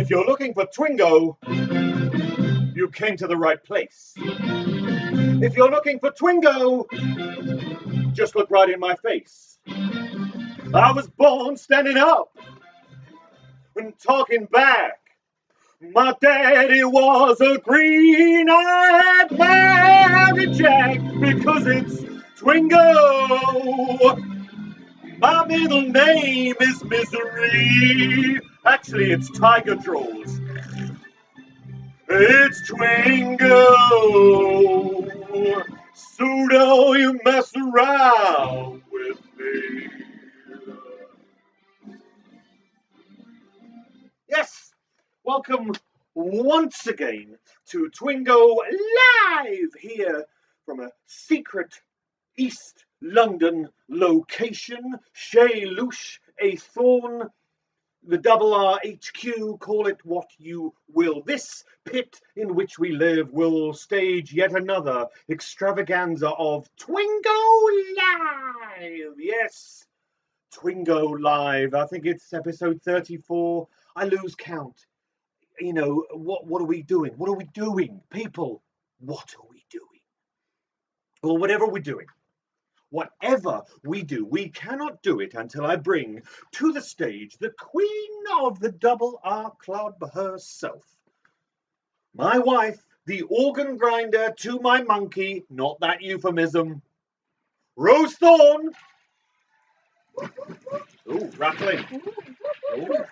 If you're looking for Twingo, you came to the right place. If you're looking for Twingo, just look right in my face. I was born standing up and talking back. My daddy was a green-eyed Mary Jack because it's Twingo. My middle name is Misery. Actually, it's Tiger Draws. It's Twingo. So don't you mess around with me. Yes, welcome once again to Twingo Live here from a secret East London location, Chez Louche a Thorn, the Double R HQ, call it what you will. This pit in which we live will stage yet another extravaganza of Twingo Live. Yes, Twingo Live. I think it's episode 34. I lose count. You know, what are we doing? What are we doing? People, what are we doing? Well, whatever we're doing, whatever we do, we cannot do it until I bring to the stage the queen of the Double R Club herself. My wife, the organ grinder to my monkey, not that euphemism, Rose Thorn. Ooh, rattling. Ooh.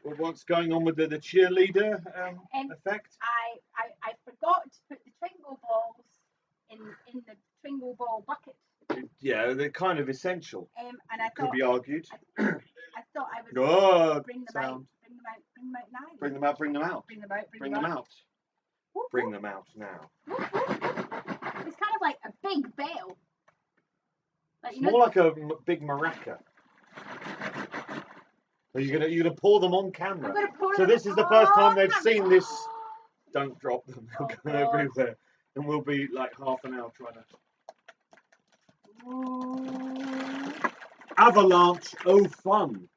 Well, what's going on with the cheerleader effect? I forgot to put the Twingo balls in the Twingo ball bucket. Yeah, they're kind of essential. And I Could thought be argued. I thought I would bring them out now. Bring them out. Bring them out. Bring them out. Whoop, Bring whoop. them out now. Whoop, whoop. It's kind of like a big bell. Like, It's more like a big maraca. So you're gonna pour them on camera. So this is the first time they've seen this. Don't drop them. They'll go everywhere, and we'll be like half an hour trying to. Avalanche, oh fun!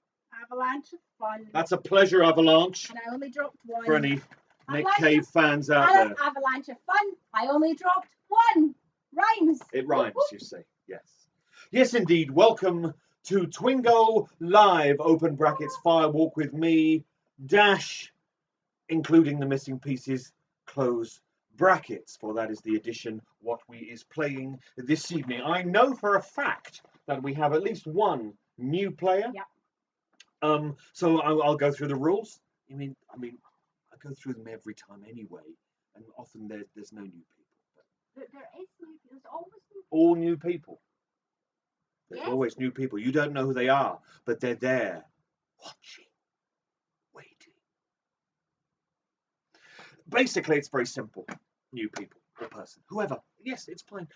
Avalanche of fun. That's a pleasure, Avalanche. And I only dropped one. For any Nick Cave fans out there. Avalanche of fun. I only dropped one. Rhymes. It rhymes, you see. Yes. Yes, indeed. Welcome to Twingo Live, open brackets, fire walk with me, dash, including the missing pieces, close brackets, for that is the edition what we is playing this evening. I know for a fact that we have at least one new player. Yep. So I'll go through the rules. I mean, I go through them every time anyway, and often there's no new people. But there's always new people. All new people. There's Yes. always new people. You don't know who they are, but they're there, watching, waiting. Basically, it's very simple. New people, or person, whoever. Yes, it's fine.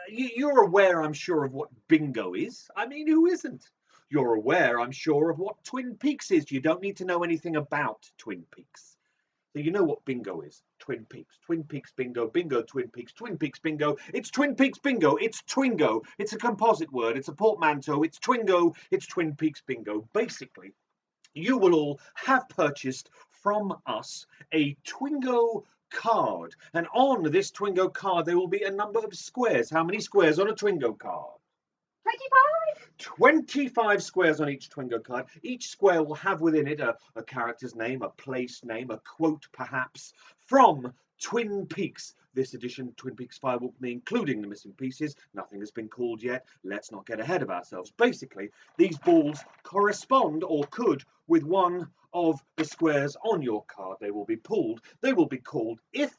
You're aware, I'm sure, of what bingo is. I mean, who isn't? You're aware, I'm sure, of what Twin Peaks is. You don't need to know anything about Twin Peaks. So you know what bingo is. Twin Peaks bingo, bingo, Twin Peaks bingo. It's Twin Peaks bingo, it's Twingo. It's a composite word, it's a portmanteau, it's Twingo, it's Twin Peaks bingo. Basically, you will all have purchased from us a Twingo card. And on this Twingo card, there will be a number of squares. How many squares on a Twingo card? 25 squares on each Twingo card. Each square will have within it a character's name, a place name, a quote perhaps from Twin Peaks. This edition, Twin Peaks Firewalk, including the missing pieces. Nothing has been called yet. Let's not get ahead of ourselves. Basically, these balls correspond or could with one of the squares on your card. They will be pulled. They will be called. If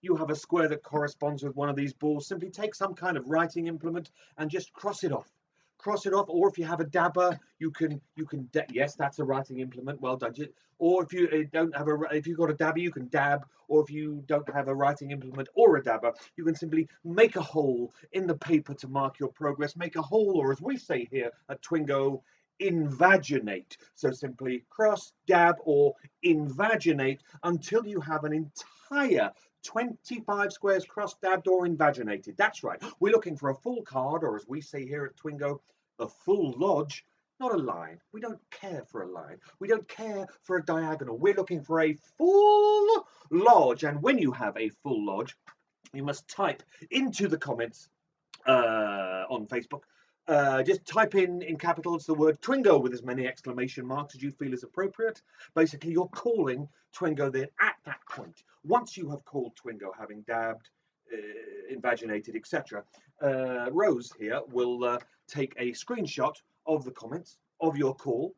you have a square that corresponds with one of these balls, simply take some kind of writing implement and just cross it off. Or if you have a dabber, you can yes, that's a writing implement. Well done. Or if you don't have if you've got a dabber, you can dab. Or if you don't have a writing implement or a dabber, you can simply make a hole in the paper to mark your progress. Make a hole, or as we say here at Twingo, invaginate. So simply cross, dab, or invaginate until you have an entire 25 squares crossed, dabbed, or invaginated. That's right. We're looking for a full card, or as we say here at Twingo, a full lodge, not a line. We don't care for a line. We don't care for a diagonal. We're looking for a full lodge. And when you have a full lodge, you must type into the comments on Facebook. Just type in capitals the word Twingo with as many exclamation marks as you feel is appropriate. Basically, you're calling Twingo then at that point. Once you have called Twingo, having dabbed, invaginated, etc., Rose here will take a screenshot of the comments of your call,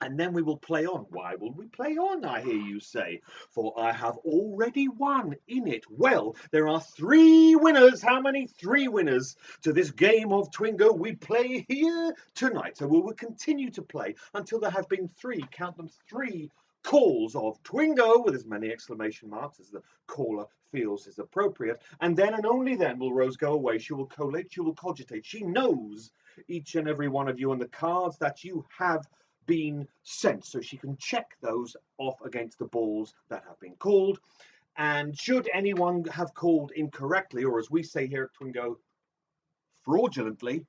and then we will play on. Why will we play on, I hear you say? For I have already won in it. Well, there are 3 winners. How many? 3 winners to this game of Twingo we play here tonight. So we will continue to play until there have been 3, count them, 3 calls of Twingo with as many exclamation marks as the caller feels is appropriate. And then and only then will Rose go away. She will collate, she will cogitate. She knows each and every one of you and the cards that you have been sent, so she can check those off against the balls that have been called. And should anyone have called incorrectly, or as we say here at Twingo, fraudulently,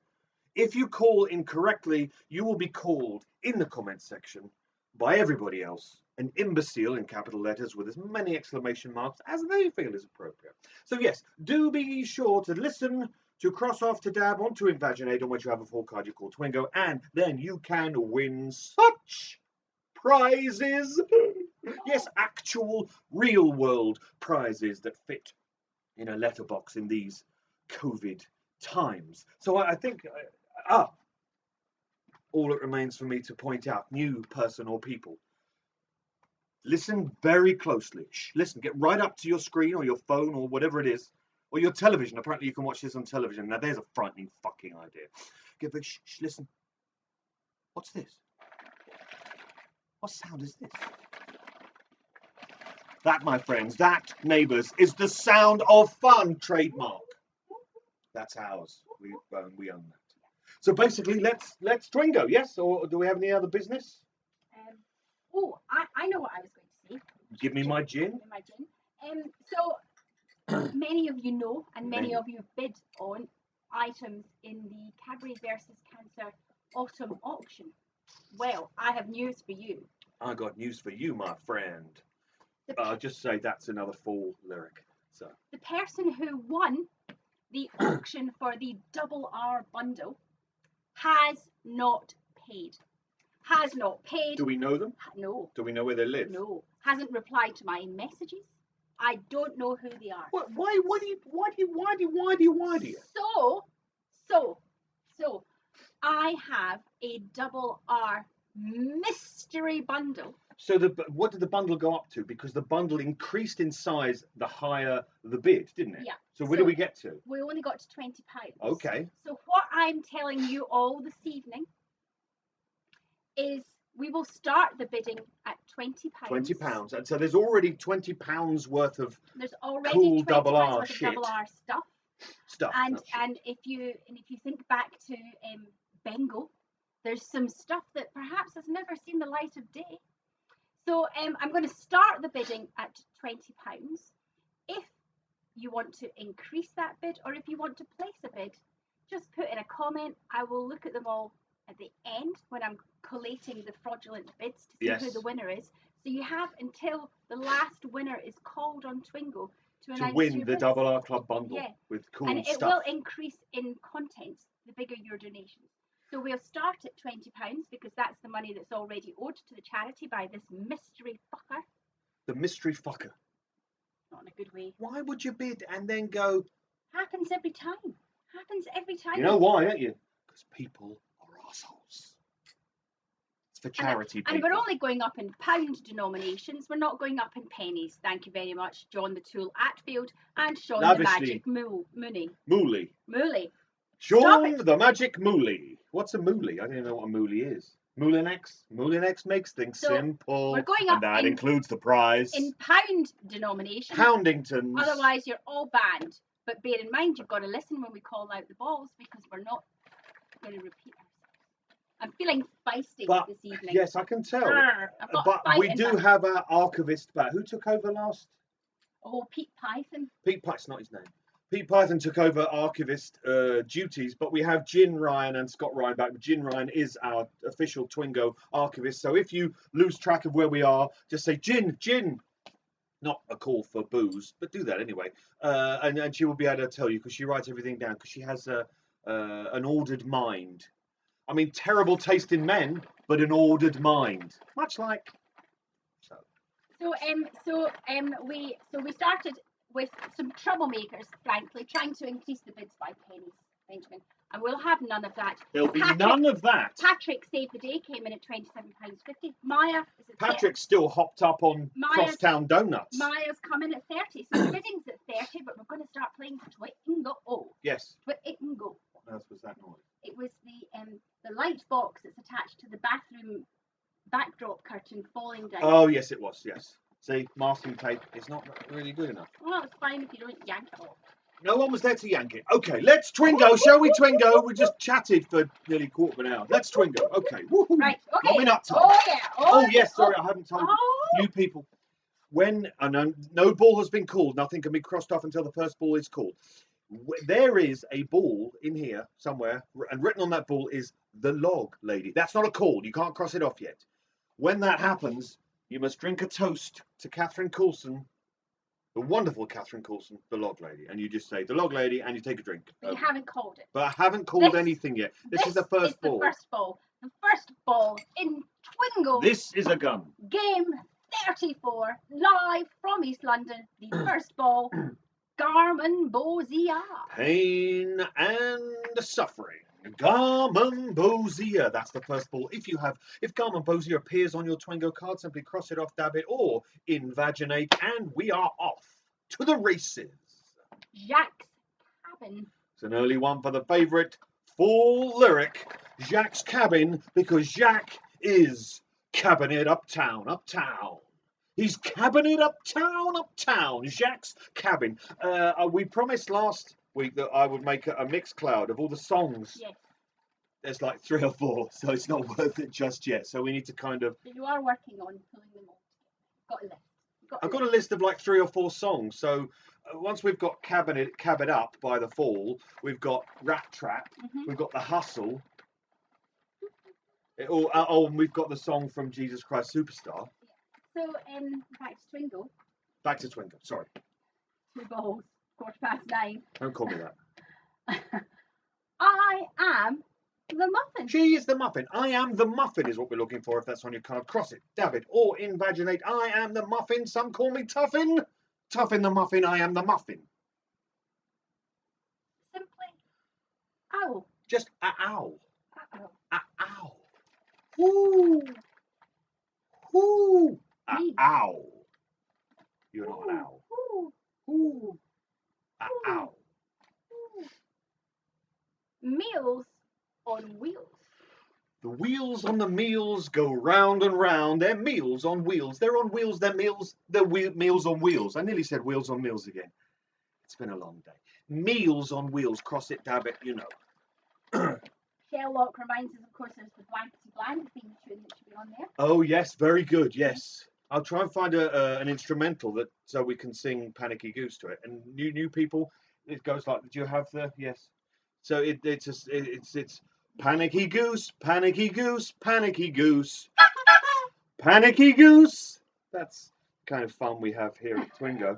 if you call incorrectly, you will be called in the comments section by everybody else an imbecile in capital letters with as many exclamation marks as they feel is appropriate. So yes, do be sure to listen, to cross off, to dab, on, to invaginate, on which you have a full card you call Twingo, and then you can win such prizes. Yes, actual real world prizes that fit in a letterbox in these COVID times. So I think, all it remains for me to point out, new person or people, listen very closely. Listen, get right up to your screen or your phone or whatever it is, or your television. Apparently you can watch this on television. Now there's a frightening fucking idea. Listen. What's this? What sound is this? That, my friends, that, neighbours, is the sound of fun trademark. That's ours. We own that. So basically, let's Twingo, yes? Or do we have any other business? I know what I was going to say. Give me my gin. So many of you know, and many of you bid on items in the Cadbury versus Cancer autumn auction. Well, I have news for you. I got news for you, my friend. I'll just say that's another fall lyric. So the person who won the auction for the Double R bundle has not paid. Has not paid. Do we know them? No. Do we know where they live? No. Hasn't replied to my messages. I don't know who they are. What? Why do you? So I have a Double R mystery bundle. So what did the bundle go up to? Because the bundle increased in size the higher the bid, didn't it? Yeah. So where do we get to? We only got to £20. Okay. So what I'm telling you all this evening is we will start the bidding at £20. £20. And so there's already £20 worth of cool Double R worth shit. Of Double R stuff. And if you think back to Bengal, there's some stuff that perhaps has never seen the light of day. So I'm going to start the bidding at £20. If you want to increase that bid, or if you want to place a bid, just put in a comment. I will look at them all at the end when I'm collating the fraudulent bids to see who the winner is. So you have until the last winner is called on Twingo to win the bids. Double R Club bundle with cool stuff. And it will increase in content the bigger your donations. So we'll start at £20 because that's the money that's already owed to the charity by this mystery fucker. The mystery fucker. Not in a good way. Why would you bid and then go? Happens every time. Happens every time. You know why, don't you? Because people are assholes. It's for charity. And we're only going up in pound denominations. We're not going up in pennies. Thank you very much, John the Tool Atfield and Sean the Magic Mooney. Mooley. Sean the Magic Mooley. What's a Mooley? I don't even know what a Mooley is. Moulinex makes things simple. We're going up and that includes the prize. In pound denominations. Poundingtons. Otherwise, you're all banned. But bear in mind, you've got to listen when we call out the balls because we're not going to repeat ourselves. I'm feeling feisty this evening. Yes, I can tell. But we do have our archivist back. Who took over last? Oh, Pete Python. Pete Python's not his name. Pete Python took over archivist duties, but we have Gin Ryan and Scott Ryan back. Gin Ryan is our official Twingo archivist. So if you lose track of where we are, just say Gin, Gin. Not a call for booze, but do that anyway. And she will be able to tell you because she writes everything down because she has an ordered mind. I mean, terrible taste in men, but an ordered mind. Much like so. We started with some troublemakers, frankly, trying to increase the bids by pennies, Benjamin. And we'll have none of that. There'll be none of that. Patrick Save the Day came in at £27.50. Maya is at Patrick's still hopped up on Crosstown Donuts. Maya's coming at 30. So the bidding's at 30, but we're going to start playing Twingo. Yes. Twingo. What else was that noise? It was the light box that's attached to the bathroom backdrop curtain falling down. Oh yes, it was. Yes. See, masking tape is not really good enough. Well, it's fine if you don't yank it off. No one was there to yank it. Okay, let's Twingo. Shall we Twingo? We just chatted for nearly a quarter of an hour. Let's Twingo. Okay. Woo-hoo. Right. Okay. Warming up time. Oh yeah. Oh yes. Sorry, I haven't told you people. When no ball has been called, nothing can be crossed off until the first ball is called. There is a ball in here somewhere, and written on that ball is the log lady. That's not a call. You can't cross it off yet. When that happens, you must drink a toast to Catherine Coulson, the wonderful Catherine Coulson, the log lady, and you just say the log lady, and you take a drink. But you haven't called it. But I haven't called anything yet. This is the first ball. The first ball. The first ball in Twingo. This is a gun. Game 34, live from East London. The first ball, Garmin Bozier. Pain and suffering. Garmin Bozier. That's the first ball. If Garmin Bozier appears on your Twingo card, simply cross it off, dab it, or invaginate, and we are off to the races. Jacques Cabin. It's an early one for the favourite full lyric, Jacques Cabin, because Jacques is cabbing it uptown. He's cabbing it uptown. Jacques Cabin. We promised last week that I would make a mixed cloud of all the songs. Yes. There's like 3 or 4, so it's not worth it just yet. So we need to kind of. But you are working on pulling them all together. I've got a list of like 3 or 4 songs. So once we've got Cabin Up by The Fall, we've got Rat Trap, we've got The Hustle. And we've got the song from Jesus Christ Superstar. So back to Twingo. Back to Twingo. Sorry. 2 balls. 9:15. Don't call me that. I am the muffin. She is the muffin. I am the muffin is what we're looking for if that's on your card. Cross it, dab it, or invaginate. I am the muffin. Some call me Tuffin. Tuffin the muffin. I am the muffin. Simply owl. Just a owl. Uh-oh. A owl. Woo. Woo. A owl. You're not an owl. Woo. A owl. Meals on wheels. The wheels on the meals go round and round. They're meals on wheels. They're on wheels. They're meals. They're meals on wheels. I nearly said wheels on meals again. It's been a long day. Meals on wheels. Cross it, dab it. You know. Sherlock reminds us, of course, there's the Blankety Blank theme tune that should be on there. Oh yes, very good. Yes, I'll try and find an instrumental so we can sing Panicky Goose to it. And new people, it goes like. Do you have the yes? So it's Panicky Goose, Panicky Goose, Panicky Goose, Panicky Goose. That's the kind of fun we have here at Twingo.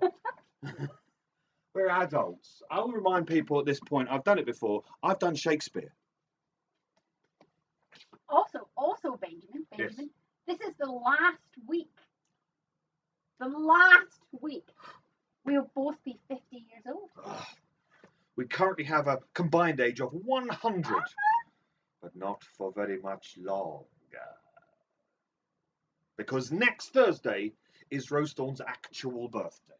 We're adults. I'll remind people at this point. I've done it before. I've done Shakespeare. Also, Benjamin, Yes. This is the last week. The last week. We'll both be 50 years old. We currently have a combined age of 100, but not for very much longer. Because next Thursday is Rowsthorne's actual birthday.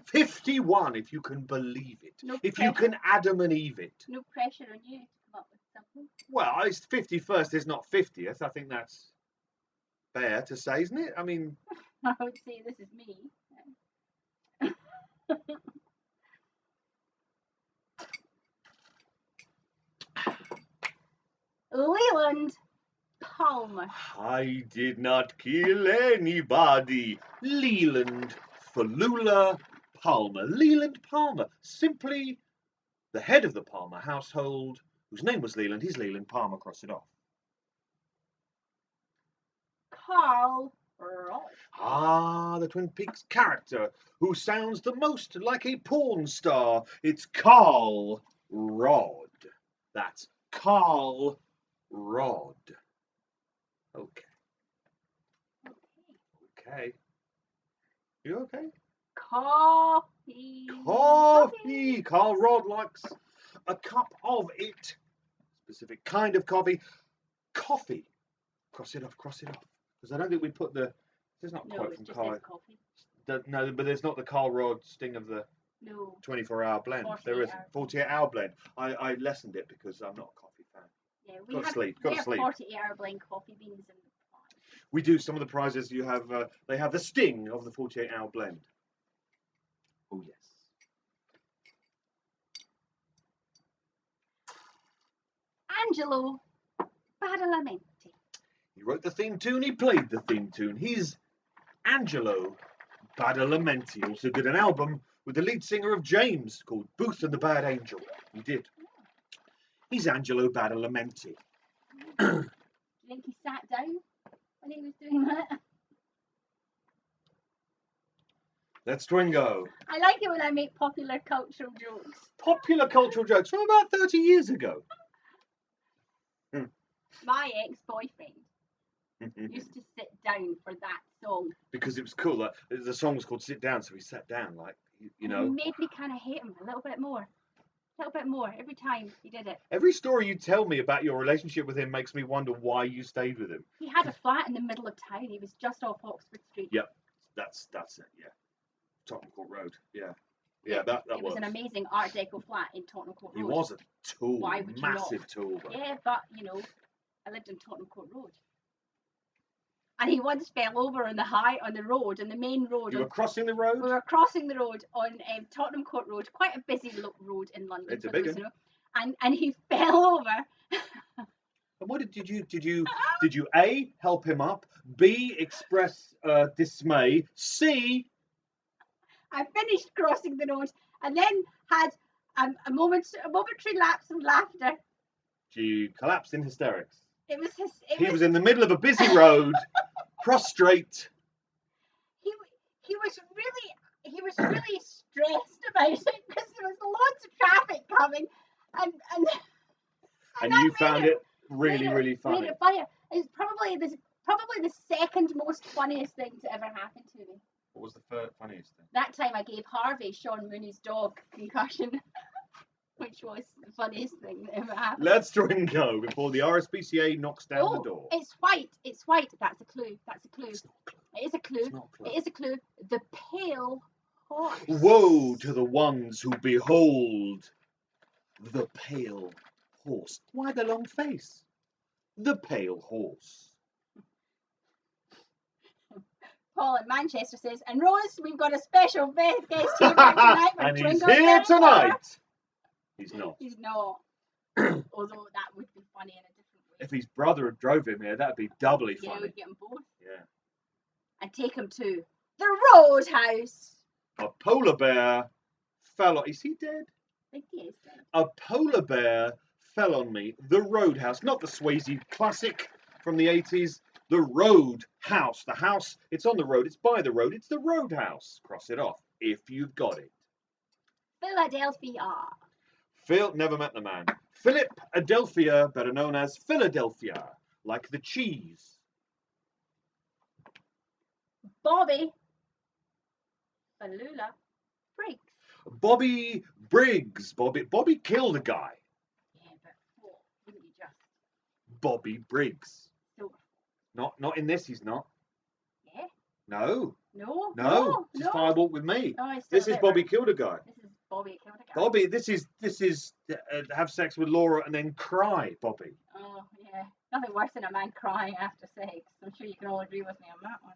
51, if you can believe it. No if pressure. you can Adam and Eve it. No pressure on you to come up with something. Well, it's 51st is not 50th. I think that's fair to say, isn't it? I mean... I would say this is me. Leland Palmer. I did not kill anybody. Leland for Lula Palmer. Leland Palmer, simply the head of the Palmer household, whose name was Leland. He's Leland Palmer, cross it off. Carl Ross. Ah, the Twin Peaks character who sounds the most like a porn star. It's Carl Rod. That's Carl Rod. Okay. Okay. You okay? Coffee. Coffee. Carl Rod likes a cup of it. Specific kind of coffee. Coffee. Cross it off. Cross it off. Because I don't think we put the. There's not No, quite it from just Carl. says coffee. No, but there's not the Carl Rod sting of the No. 24-hour blend. There is 48-hour blend. I lessened it because I'm not a coffee fan. Yeah, we have 48-hour blend coffee beans in the pot. We do. Some of the prizes you have, they have the sting of the 48-hour blend. Oh yes. Angelo Badalamenti. He wrote the theme tune. He played the theme tune. He's Angelo Badalamenti. Also did an album with the lead singer of James called Booth and the Bad Angel. He did. He's Angelo Badalamenti. Do you think he sat down when he was doing that? Let's Twingo. I like it when I make popular cultural jokes. Popular cultural jokes from about 30 years ago. My ex-boyfriend used to sit down for that song. Because it was cool. Like, the song was called Sit Down, so he sat down, like, you know. It made me kind of hate him a little bit more. A little bit more every time he did it. Every story you tell me about your relationship with him makes me wonder why you stayed with him. He had a flat in the middle of town. He was just off Oxford Street. Yep, that's it, yeah. Tottenham Court Road, yeah. Yeah, that It was an amazing Art Deco flat in Tottenham Court Road. He was a tool, Why would you massive not? tool. But... Yeah, but, you know, I lived in Tottenham Court Road. And he once fell over on the road, on the main road. You were crossing the road? We were crossing the road on Tottenham Court Road, quite a busy road in London. It's a big one. And he fell over. And what did you A, help him up, B, express dismay, C... I finished crossing the road and then had a momentary lapse of laughter. She collapsed in hysterics. He was in the middle of a busy road, prostrate. He was really stressed about it because there was lots of traffic coming, and you found it really funny. Made it funny. It's probably the second most funniest thing to ever happen to me. What was the funniest thing? That time I gave Harvey, Sean Mooney's dog, concussion, which was the funniest thing that ever happened. Let's Twingo before the RSPCA knocks down the door. It's white. It's white. That's a clue. It's not a clue. It is a clue. It's not a clue. It is a clue. The pale horse. Woe to the ones who behold the pale horse. Why the long face? The pale horse. Paul in Manchester says, and Rose, we've got a special guest here tonight. And he's here tonight. He's not. He's not. Although that would be funny in a different way. If his brother drove him here, that'd be doubly funny. Yeah, we'd get them both. Yeah. And take him to the Roadhouse. A polar bear fell on... Is he dead? I think he is dead. A polar bear fell on me. The Roadhouse. Not the Swayze classic from the 80s. The Roadhouse. The house, it's on the road. It's by the road. It's the Roadhouse. Cross it off if you've got it. Philadelphia. Never met the man. Philip Adelphia, better known as Philadelphia, like the cheese. Bobby Balula Briggs. Bobby Briggs. Bobby killed a guy. Yeah, but what? Wouldn't you just? Bobby Briggs. Silver. Not in this, he's not. Yeah? No. No. Just Firewalk with me. No, this is Bobby killed a guy. This is Bobby killed a guy. Bobby, this is have sex with Laura and then cry, Bobby. Oh, yeah. Nothing worse than a man crying after sex. I'm sure you can all agree with me on that one.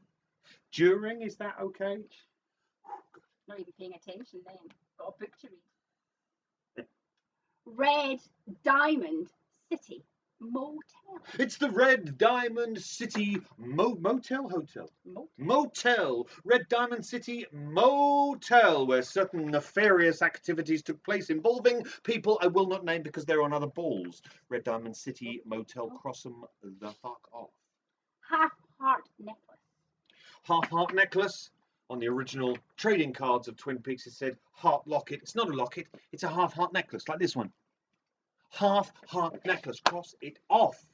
During, is that okay? Not even paying attention then. Got a book to read. Red Diamond City. Motel. It's the Red Diamond City Motel. Red Diamond City Motel, where certain nefarious activities took place involving people I will not name because they're on other balls. Red Diamond City Motel, cross 'em the fuck off. Half-heart necklace. Half-heart necklace. On the original trading cards of Twin Peaks, it said heart locket. It's not a locket, it's a half-heart necklace, like this one. Half-heart necklace, cross it off.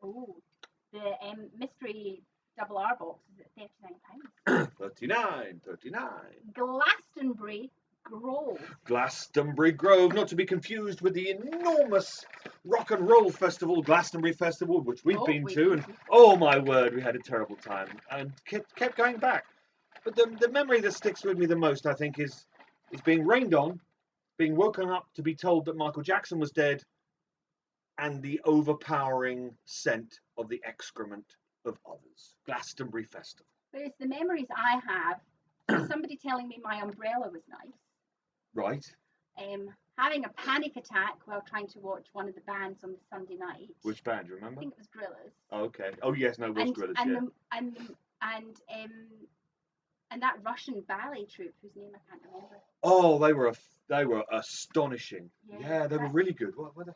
Oh, the mystery double R box is at £39. £39. Glastonbury Grove. Glastonbury Grove, not to be confused with the enormous rock and roll festival, Glastonbury Festival, which we've been to, and oh my word, we had a terrible time and kept going back. But the memory that sticks with me the most, I think, is being rained on, being woken up to be told that Michael Jackson was dead, and the overpowering scent of the excrement of others. Glastonbury Festival. Whereas the memories I have, somebody telling me my umbrella was nice. Right. Having a panic attack while trying to watch one of the bands on the Sunday night. Which band, do you remember? I think it was Gorillaz. Oh, okay. Oh yes, no, it was Gorillaz, yeah. And that Russian ballet troupe whose name I can't remember. Oh, they were astonishing. Yeah, they were really good. What were they?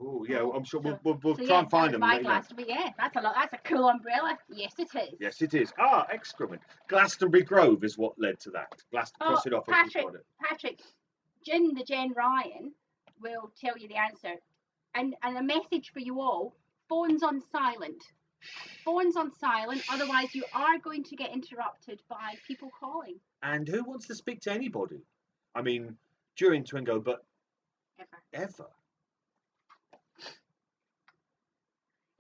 Oh yeah, I'm sure we'll try and find them. My Glastonbury, yeah, that's a cool umbrella. Yes, it is. Yes, it is. Ah, excrement. Glastonbury Grove is what led to that. Cross it off. Patrick, the Jen Ryan will tell you the answer, and a message for you all: phones on silent. Phones on silent, otherwise you are going to get interrupted by people calling. And who wants to speak to anybody? I mean, during Twingo, but ever.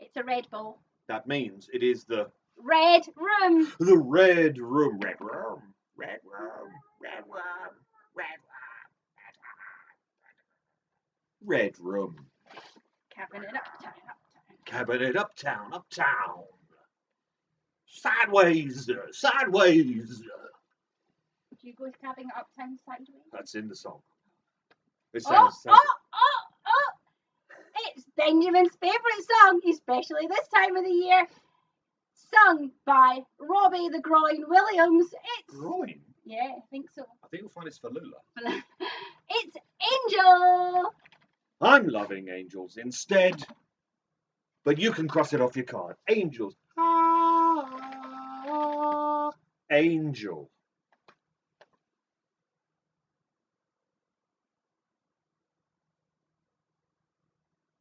It's a Red Bull. That means it is the Red Room. The Red Room. Red Room. Red Room. Red Room. Red Room. Red Room. Cabinet Uptown. Sideways. Do you go to Cabinet Uptown sideways? That's in the song. It's Benjamin's favourite song, especially this time of the year, sung by Robbie the Groin Williams. It's Groin? Yeah, I think so. I think you'll find it's for Lula. It's Angel. I'm loving Angels instead. But you can cross it off your card. Angels. Angel.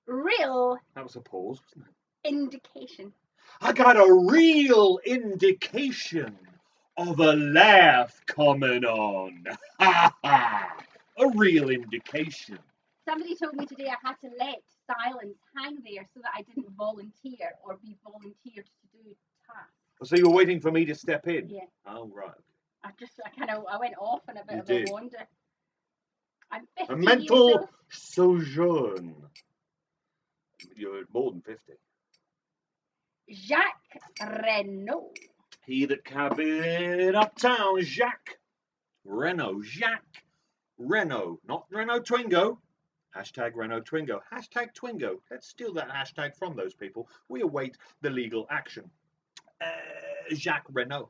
Real. That was a pause, wasn't it? Indication. I got a real indication of a laugh coming on. Ha ha! A real indication. Somebody told me today I had to let silence hang there so that I didn't volunteer or be volunteered to do tasks. So you were waiting for me to step in? Yeah. Oh, right. I went off on a bit of a wander. I'm 50 a mental sojourn. You're more than 50. Jacques Renault. He that cabin uptown, Jacques Renault. Jacques Renault. Not Renault Twingo. Hashtag Renault Twingo. Hashtag Twingo. Let's steal that hashtag from those people. We await the legal action. Jacques Renault.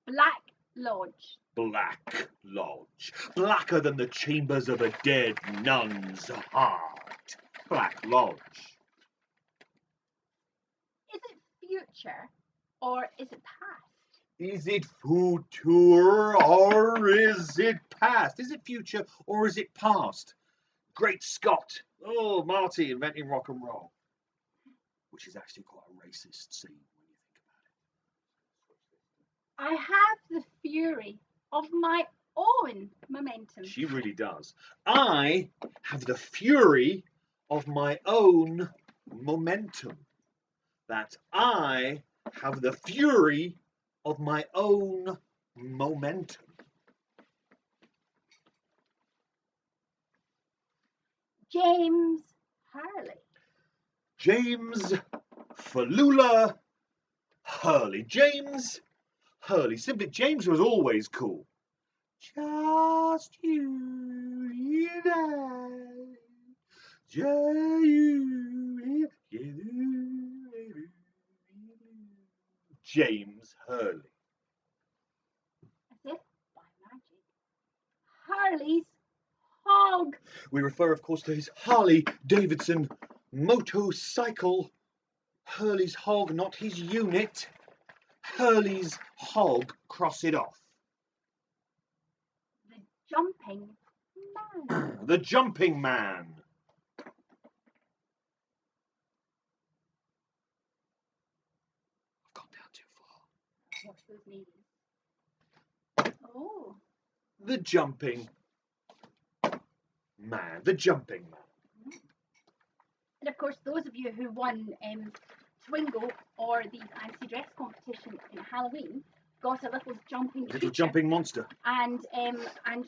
Black Lodge. Black Lodge. Blacker than the chambers of a dead nun's heart. Black Lodge. Is it future or is it past? Is it future or is it past? Is it future or is it past? Great Scott. Oh, Marty inventing rock and roll. Which is actually quite a racist scene when you think about it. I have the fury of my own momentum. She really does. I have the fury of my own momentum. That I have the fury of my own momentum. James Hurley. James Falula Hurley. James Hurley. Simply, James was always cool. Just you and I. Just you James Hurley. As if by magic. Hurley's hog. We refer, of course, to his Harley Davidson motorcycle. Hurley's hog, not his unit. Hurley's hog, cross it off. The jumping man. The jumping man. I've gone down too far. Watch those knees. Oh. The jumping man. The jumping man. And of course, those of you who won Twingo or the fancy dress competition in Halloween got a little jumping Little creature. jumping monster. And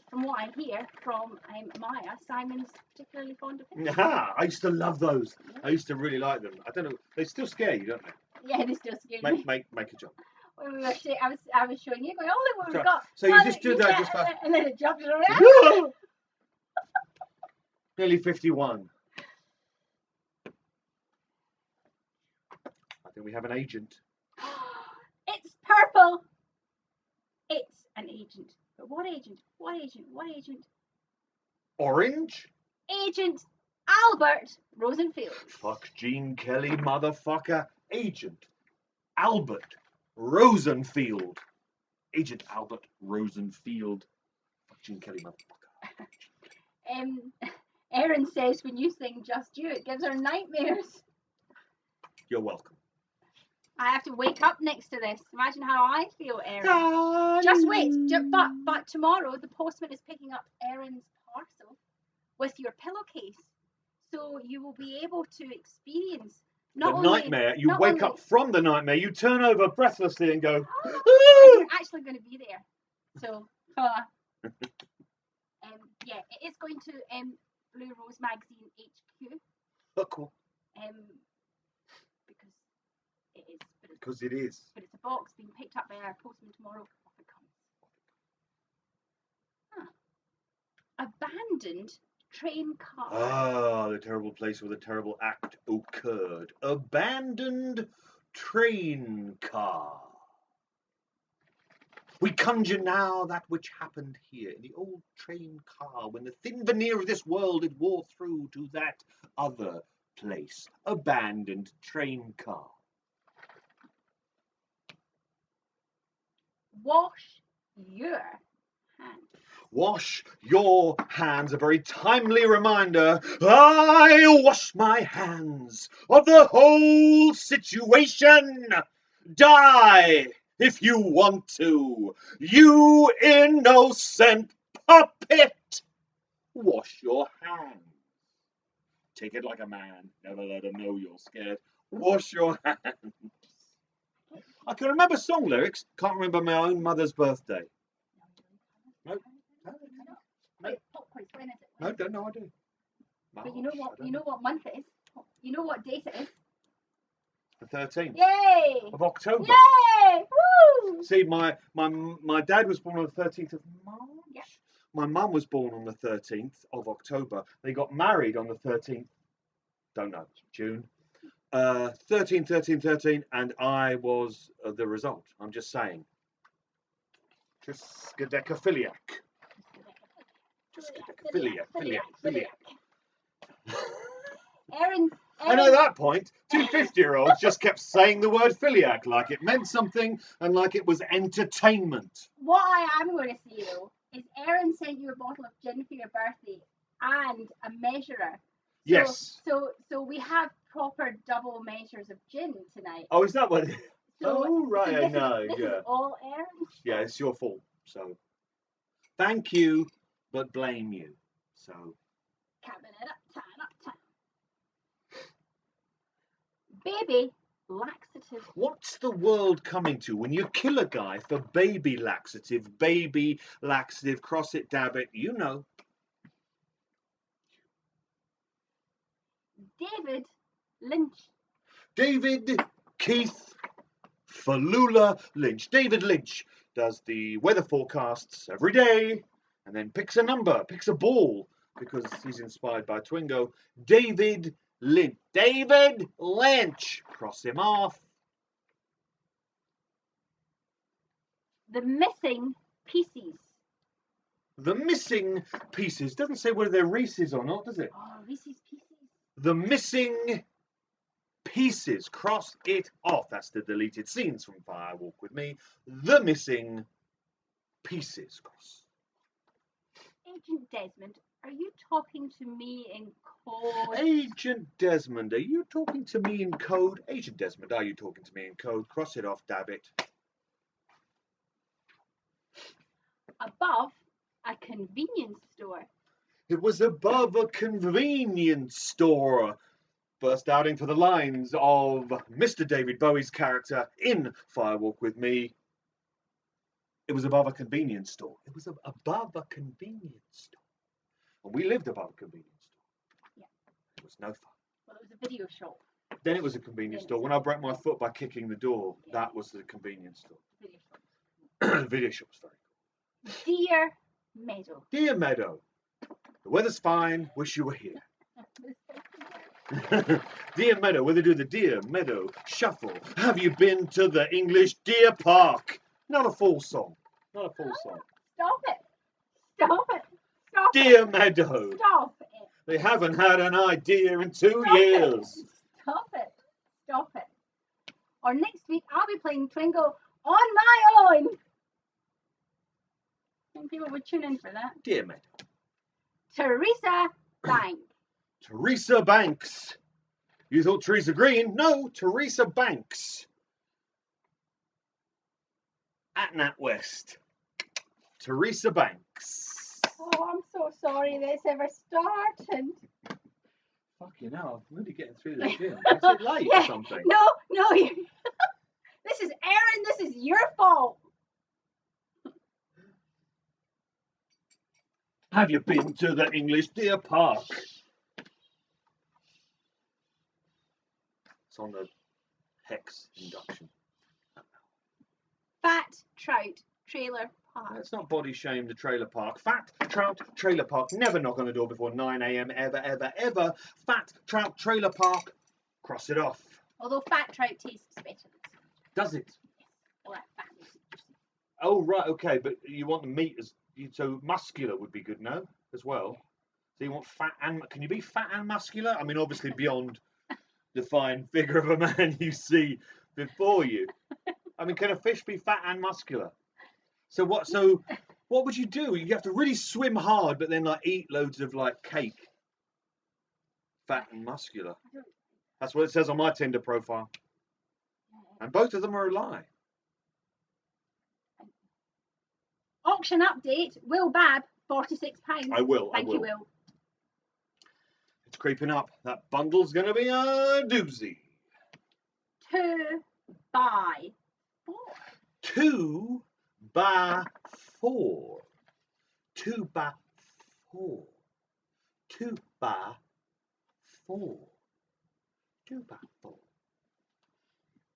from what I hear from Maya, Simon's particularly fond of him. Aha! I used to love those. I used to really like them. I don't know. They still scare you, don't they? Yeah, they still scare me. Make a jump. When we were I was showing you, going, oh look what we've got. So you just do that just like... And then it jumped around. Nearly 51. I think we have an agent. It's purple. It's an agent. But what agent? What agent? What agent? Orange? Agent Albert Rosenfield. Fuck Gene Kelly, motherfucker. Agent Albert Rosenfield. Agent Albert Rosenfield. Fuck Gene Kelly, motherfucker. Erin says when you sing Just You, it gives her nightmares. You're welcome. I have to wake up next to this. Imagine how I feel, Erin. Just wait. But tomorrow the postman is picking up Erin's parcel with your pillowcase. So you will be able to experience not the only... nightmare. You wake up from the nightmare. You turn over breathlessly and go... Oh, you're actually going to be there. So, yeah, it is going to Blue Rose Magazine HQ. Oh, cool. Because it is. But it's a box being picked up by our postman tomorrow. Off it comes. Abandoned train car. Ah, the terrible place where the terrible act occurred. Abandoned train car. We conjure now that which happened here in the old train car when the thin veneer of this world it wore through to that other place. Abandoned train car. Wash your hands. Wash your hands, a very timely reminder. I wash my hands of the whole situation. Die if you want to, you innocent puppet. Wash your hands. Take it like a man. Never let them know you're scared. Wash your hands. I can remember song lyrics. Can't remember my own mother's birthday. No. Wait, pop quiz. When is it? No, don't know I do. But you know what? You know what month it is. You know what date it is. The 13th. Yay! Of October. Yay! Woo! See, my dad was born on the 13th of March. Yep. My mum was born on the 13th of October. They got married on the 13th. Don't know. June. 13, and I was the result. I'm just saying. Triskaidekaphiliac. Triskaidekaphiliac. Erin. And at that point, two 50-year-olds just kept saying the word philiac like it meant something and like it was entertainment. What I am going to say though is Erin sent you a bottle of gin for your birthday and a measurer. Yes. So we have proper double measures of gin tonight. Oh, is that what? So, oh, right, so I know. This is all Erin's. Yeah, it's your fault. So, thank you, but blame you. So. Cabinet up, time. Baby laxative. What's the world coming to when you kill a guy for baby laxative, cross it, dab it, you know. David Lynch. David Keith Falula Lynch. David Lynch does the weather forecasts every day and then picks a number, picks a ball because he's inspired by Twingo. David David Lynch. Cross him off. The missing pieces. The missing pieces. Doesn't say whether they're Reese's or not, does it? Oh, Reese's Pieces. The missing pieces. Cross it off. That's the deleted scenes from Fire Walk With Me. The missing pieces. Cross. Agent Desmond, are you talking to me in code? Agent Desmond, are you talking to me in code? Agent Desmond, are you talking to me in code? Cross it off, dab it. Above a convenience store. It was above a convenience store. First outing for the lines of Mr. David Bowie's character in Fire Walk With Me. It was above a convenience store. It was above a convenience store. And we lived above a convenience store. Yeah. It was no fun. Well, it was a video shop. Then it was a convenience store. When I broke my foot by kicking the door, that was the convenience store. Video shop. The video shop was very cool. Dear Meadow. Dear Meadow, the weather's fine. Wish you were here. Dear Meadow, whether do the Dear Meadow shuffle. Have you been to the English Deer Park? Not a full song. Not a full song. Stop it. Stop it. Stop Dear it. Meadow, Stop it. they haven't had an idea in 2 Stop years. It. Stop it. Stop it. Or next week, I'll be playing Twingo on my own. I think people would tune in for that. Dear Meadow. Teresa Bank. Teresa Banks. You thought Teresa Green? No, Teresa Banks. At NatWest. Teresa Banks. Oh, I'm so sorry this ever started. Fucking hell, I'm really getting through the gym. Is it late or something? No, this is Aaron, this is your fault. Have you been to the English Deer Park? It's on the hex induction. Fat Trout Trailer Park. Let's not body shame the trailer park. Fat Trout Trailer Park. Never knock on the door before 9 a.m. ever, ever, ever. Fat Trout Trailer Park. Cross it off. Although Fat Trout tastes better than Does it? all that fat is juicy. Oh, right, okay. But you want the meat as... So muscular would be good, no? As well. So you want fat and... Can you be fat and muscular? I mean, obviously beyond the fine figure of a man you see before you. I mean, can a fish be fat and muscular? So what would you do? You have to really swim hard, but then like eat loads of like cake. Fat and muscular. That's what it says on my Tinder profile. And both of them are a lie. Auction update. Will Bab, £46. I will. Thank you, Will. It's creeping up. That bundle's going to be a doozy. 2 by 4. 2 by 4. 2 by 4. 2 by 4. 2 by 4.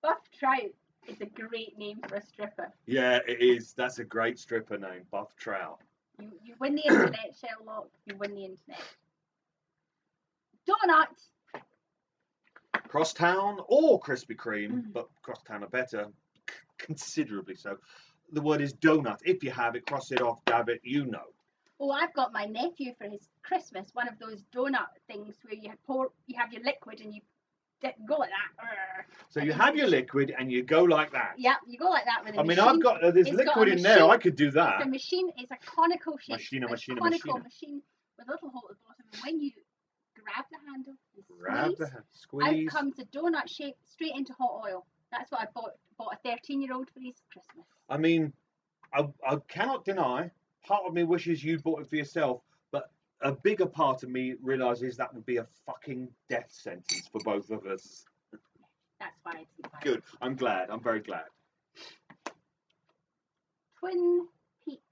Buff Trout is a great name for a stripper. Yeah, it is. That's a great stripper name, Buff Trout. You win the internet, Sherlock. You win the internet. Donut. Crosstown or Krispy Kreme, but Crosstown are better, considerably so. The word is donut. If you have it, cross it off, dab it, you know. Oh, I've got my nephew for his Christmas one of those donut things where you have your liquid and you go like that. So you have your liquid and you go like that. Yeah, you go like that with a I mean, machine. I've got there's liquid in there. I could do that. It's a machine. It's a conical shape. Machine with a little hole at the bottom. And when you grab the handle and squeeze, out comes a donut shape straight into hot oil. That's what I bought a 13-year-old for his Christmas. I mean, I cannot deny. Part of me wishes you bought it for yourself, but a bigger part of me realises that would be a fucking death sentence for both of us. That's why I didn't buy it. Good. I'm glad. I'm very glad. Twin Peaks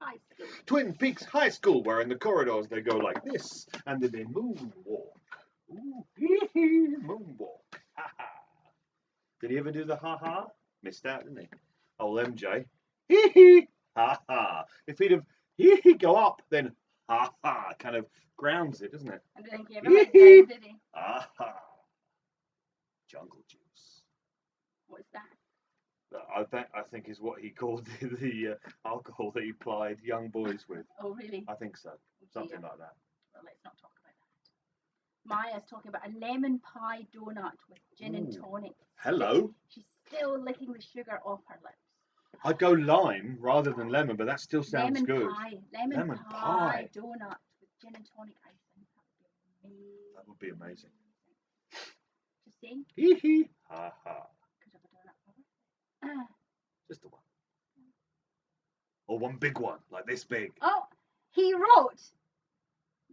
High School. Twin Peaks High School, where in the corridors they go like this, and then they moonwalk. Ooh, moonwalk. Ha ha. Did he ever do the ha ha? Missed out, didn't he? Old MJ. Hee hee. Ha ha. If he'd have hee hee go up, then Ha ha. Kind of grounds it, doesn't it? I don't think he ever went down, did he? Aha. Jungle juice. What's that? I think is what he called the alcohol that he plied young boys with. Oh, really? I think so. Something like that. Well, let's not talk about that. Maya's talking about a lemon pie donut with gin and tonic. Hello. She's still licking the sugar off her lips. I'd go lime rather than lemon, but that still sounds lemon good. Pie. Lemon pie donut with gin and tonic icing. That would be amazing. Just saying. Hee hee. Ha ha. Could have a donut for her. Just the one. Or one big one, like this big. Oh, he wrote.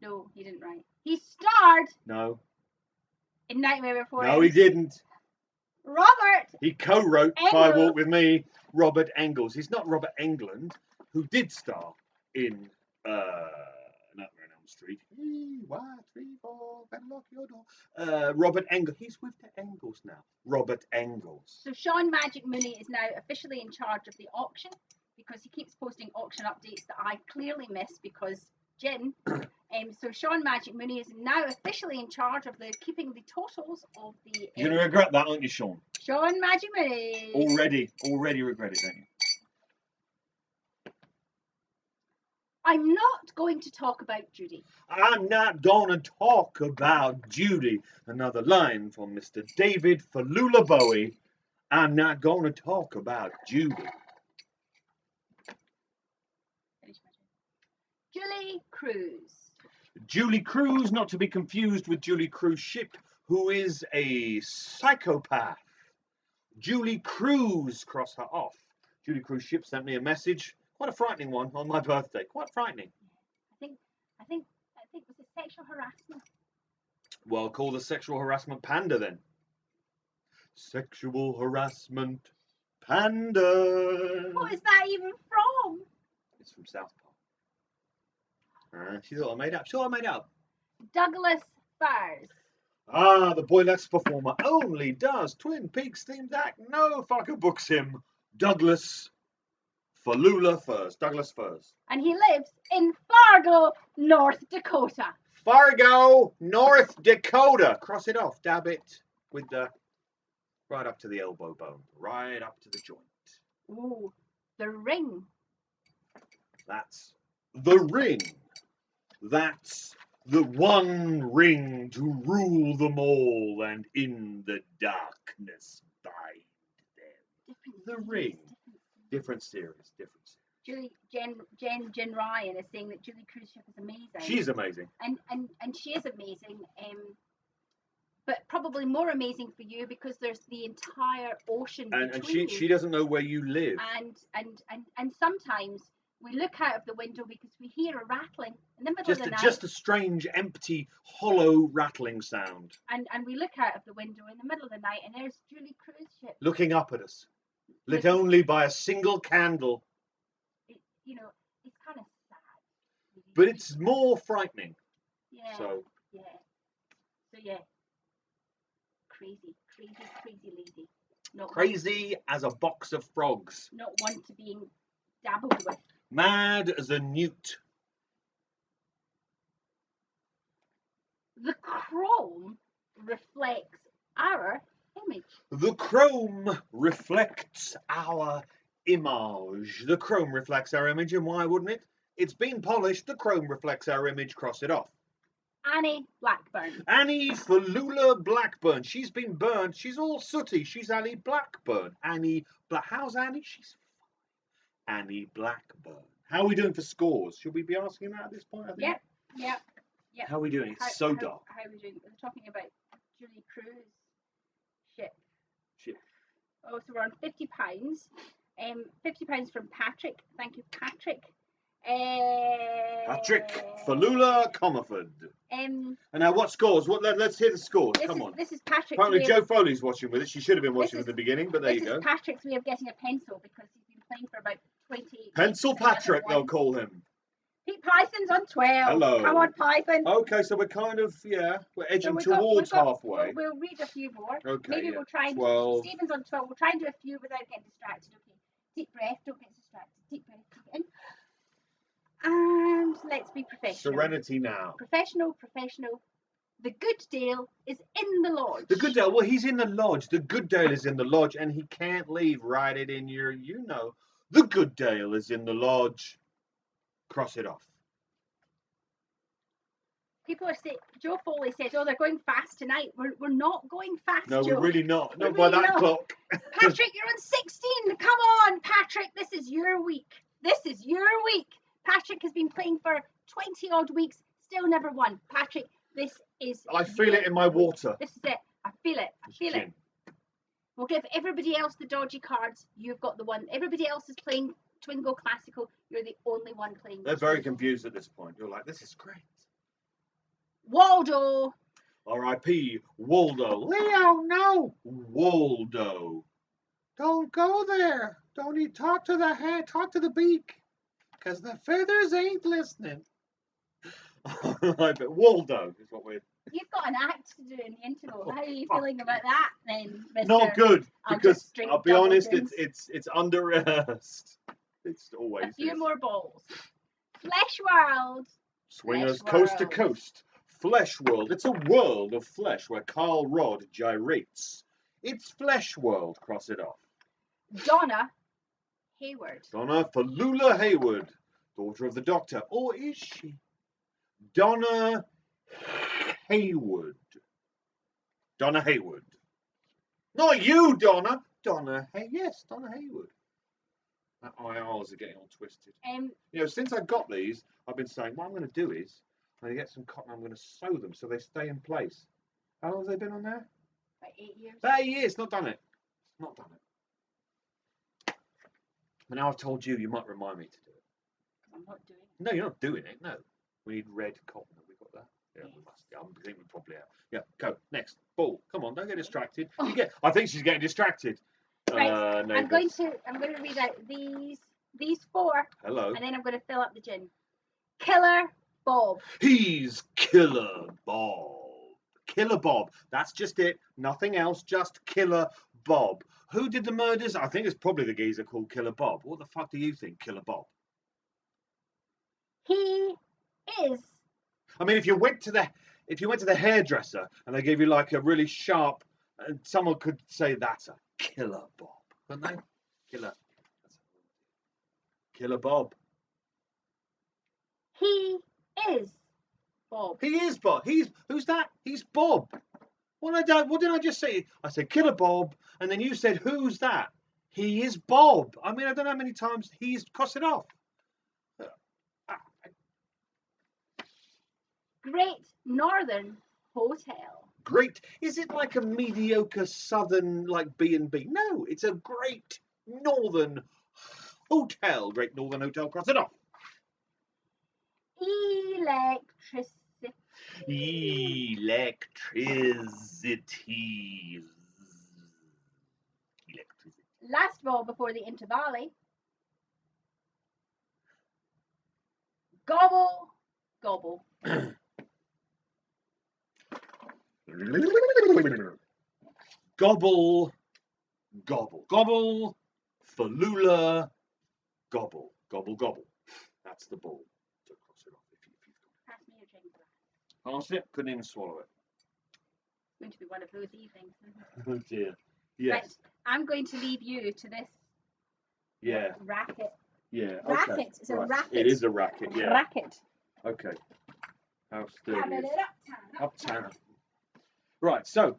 No, he didn't write. He starred. No. In Nightmare Before No, he didn't. Robert. He co-wrote Engels. Fire Walk with Me, Robert Engels. He's not Robert Englund, who did star in Nightmare on Elm Street. 1, 3, 4, better lock your door. Robert Engels. He's with the Engels now. Robert Engels. So Sean Magic Mooney is now officially in charge of the auction because he keeps posting auction updates that I clearly miss because Jen. So Sean Magic Mooney is now officially in charge of keeping the totals of the. You're going to regret that, aren't you, Sean? Sean Magic Mooney. Already regret it, don't you? I'm not going to talk about Judy. I'm not going to talk about Judy. Another line from Mr. David Falula Bowie. I'm not going to talk about Judy. Julie Cruz. Julie Cruz, not to be confused with Julie Cruise Ship, who is a psychopath. Julie Cruz, cross her off. Julie Cruise Ship sent me a message, quite a frightening one, on my birthday. Quite frightening. I think it was a sexual harassment. Well, call the sexual harassment panda then. Sexual harassment panda. What is that even from? It's from South Park. She thought I made up. Sure, I made up. Douglas Furs. Ah, the boyless performer only does Twin Peaks themed act. No fucker books him. Douglas Falula Furs. Douglas Furs. And he lives in Fargo, North Dakota. Fargo, North Dakota. Cross it off. Dab it with the right up to the elbow bone. Right up to the joint. Ooh, the ring. That's the ring. That's the one ring to rule them all, and in the darkness bind them. The ring. Different series. Jen Ryan is saying that Julie Cruise Ship is amazing. She's amazing. And she is amazing. But probably more amazing for you because there's the entire ocean and between she doesn't know where you live. And sometimes we look out of the window because we hear a rattling in the middle of the night. Just a strange, empty, hollow rattling sound. And we look out of the window in the middle of the night and there's Julie Cruise Ship. Looking up at us. Lit only by a single candle. It's kind of sad. But it's more frightening. Yeah. So yeah. Crazy lady. Not crazy as a box of frogs. Not one to being dabbled with. Mad as a newt. The chrome reflects our image. The chrome reflects our image. The chrome reflects our image, and why wouldn't it? It's been polished. The chrome reflects our image. Cross it off. Annie Blackburn. Annie Falula Blackburn. She's been burnt. She's all sooty. She's Annie Blackburn. How's Annie? She's fine. Annie Blackburn. How are we doing for scores? Should we be asking that at this point? I think? Yep. How are we doing? It's so dark. How are we doing? We're talking about Julie Cruz Ship. Oh, so we're on £50. £50 from Patrick. Thank you, Patrick. Patrick Falula Comerford. And now what scores? Let's hear the scores. Come on. This is Patrick's. Apparently Joe Foley's watching with us. She should have been watching at the beginning, but there you go. This is Patrick's way of getting a pencil because he's been playing for about 20. Pencil Patrick, they'll call him. Pete Python's on 12. Hello. Come on, Python. Okay, so we're kind of, we're edging towards halfway. We'll read a few more. Okay, Maybe we'll try and 12. Stephen's on 12. We'll try and do a few without getting distracted. Okay. Deep breath. Don't get distracted. Deep breath. Keep it in. And let's be professional. Serenity now. Professional. The good Dale is in the lodge. The good Dale, well, he's in the lodge. The good Dale is in the lodge, and he can't leave. Write it in your, The good Dale is in the lodge. Cross it off. People are saying, Joe Foley says, oh, they're going fast tonight. We're not going fast, No, Joe. we're really not. Not We're by really that not. clock. Patrick, you're on 16. Come on, Patrick. This is your week. Patrick has been playing for 20 odd weeks, still never won. Patrick, this is. I feel it in my water. This is it. I feel it. We'll give everybody else the dodgy cards. You've got the one. Everybody else is playing Twingo Classical. You're the only one playing. They're very confused at this point. You're like, this is great. Waldo. R.I.P. Waldo. Leo, no. Waldo. Don't go there. Don't you talk to the head, talk to the beak. Because the feathers ain't listening. But Waldo is what we're... You've got an act to do in the interval. How are you feeling about that then, Mr. Not good, because I'll be honest, drinks. it's under rehearsed. It's always a few is. more balls. Flesh World. Swingers Flesh coast to World. coast. Flesh World. It's a world of flesh where Carl Rod gyrates. It's Flesh World. Cross it off. Donna Hayward. Donna Falula Hayward, daughter of the Doctor. Or is she? Donna Hayward. Donna Hayward. Not you, Donna. Yes, Donna Hayward. My IRs are getting all twisted. Since I got these, I've been saying, what I'm going to do is, I'm going to get some cotton, I'm going to sew them so they stay in place. How long have they been on there? About 8 years. 8 years, not done it. But now I've told you, you might remind me to do it. I'm not doing it. No, you're not doing it, no. We need red cotton. Have we got that? Yeah, we must. Yeah, I think we probably have. Yeah, go. Next. Ball. Come on, don't get distracted. I think she's getting distracted. Right. I'm going to read out these four. Hello. And then I'm going to fill up the gin. Killer Bob. He's Killer Bob. Killer Bob. That's just it. Nothing else. Just Killer Bob. Who did the murders? I think it's probably the geezer called Killer Bob. What the fuck do you think, Killer Bob? He is. I mean, if you went to the hairdresser and they gave you like a really sharp, and someone could say that's a Killer Bob, couldn't they? Killer Bob. He is Bob. He is Bob. Who's that? He's Bob. What did I just say? I said Killer Bob, and then you said who's that? He is Bob. I mean, I don't know how many times he's crossed it off. Great Northern Hotel. Great. Is it like a mediocre southern like B&B? No, it's a Great Northern Hotel. Great Northern Hotel. Cross it off. Electricity. Last ball before the intervale. Gobble, gobble. Gobble, gobble, gobble, Falula, gobble, gobble, gobble. That's the ball. So cross it off if you've got it. Pass me a drink glass. Pass it, couldn't even swallow it. It's going to be one of those evenings. Oh dear. Yes. Right, I'm going to leave you to this. Yeah. Racket. Yeah. Racket. Okay. It's a Right. racket. It is a racket. Yeah. Racket. Okay. How sturdy Having is it uptown. Uptown. Right, so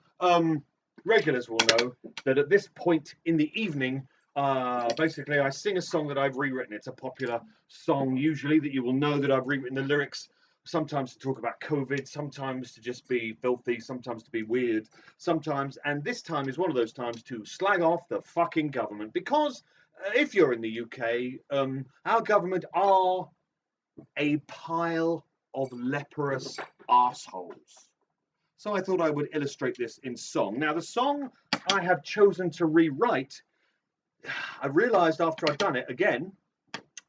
regulars will know that at this point in the evening, basically I sing a song that I've rewritten. It's a popular song usually that you will know that I've rewritten the lyrics, sometimes to talk about COVID, sometimes to just be filthy, sometimes to be weird, sometimes, and this time is one of those times to slag off the fucking government, because if you're in the UK, our government are a pile of leprous arseholes. So I thought I would illustrate this in song. Now, the song I have chosen to rewrite, I realised after I've done it again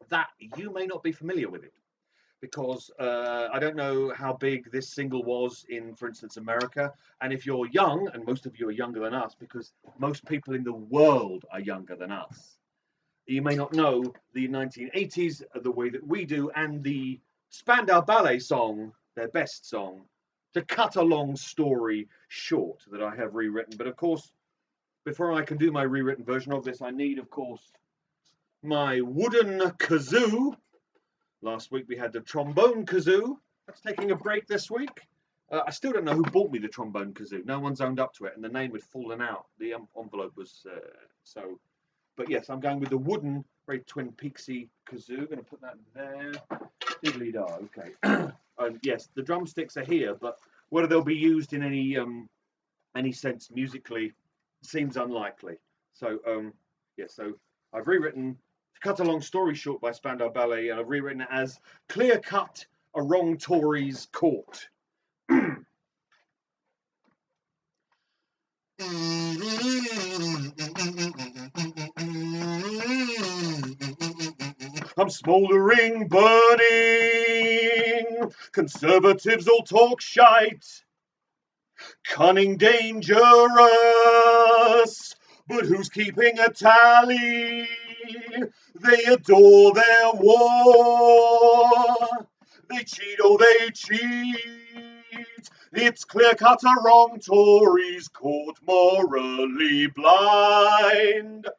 that you may not be familiar with it, because I don't know how big this single was in, for instance, America. And if you're young, and most of you are younger than us, because most people in the world are younger than us, you may not know the 1980s the way that we do, and the Spandau Ballet song, their best song, to cut a long story short, that I have rewritten. But of course, before I can do my rewritten version of this, I need, of course, my wooden kazoo. Last week we had the trombone kazoo. That's taking a break this week. I still don't know who bought me the trombone kazoo. No one's owned up to it, and the name had fallen out. The envelope was so. But yes, I'm going with the wooden, very Twin Peaksy kazoo. Going to put that there. Diddly-da, okay. And yes, the drumsticks are here, but whether they'll be used in any sense musically seems unlikely. So so I've rewritten, to cut a long story short, by Spandau Ballet, and I've rewritten it as Clear Cut, a Wrong Tory's Caught. I'm smouldering, burning. Conservatives all talk shite. Cunning, dangerous. But who's keeping a tally? They adore their war. They cheat, oh they cheat. It's clear cut, a wrong Tories caught morally blind.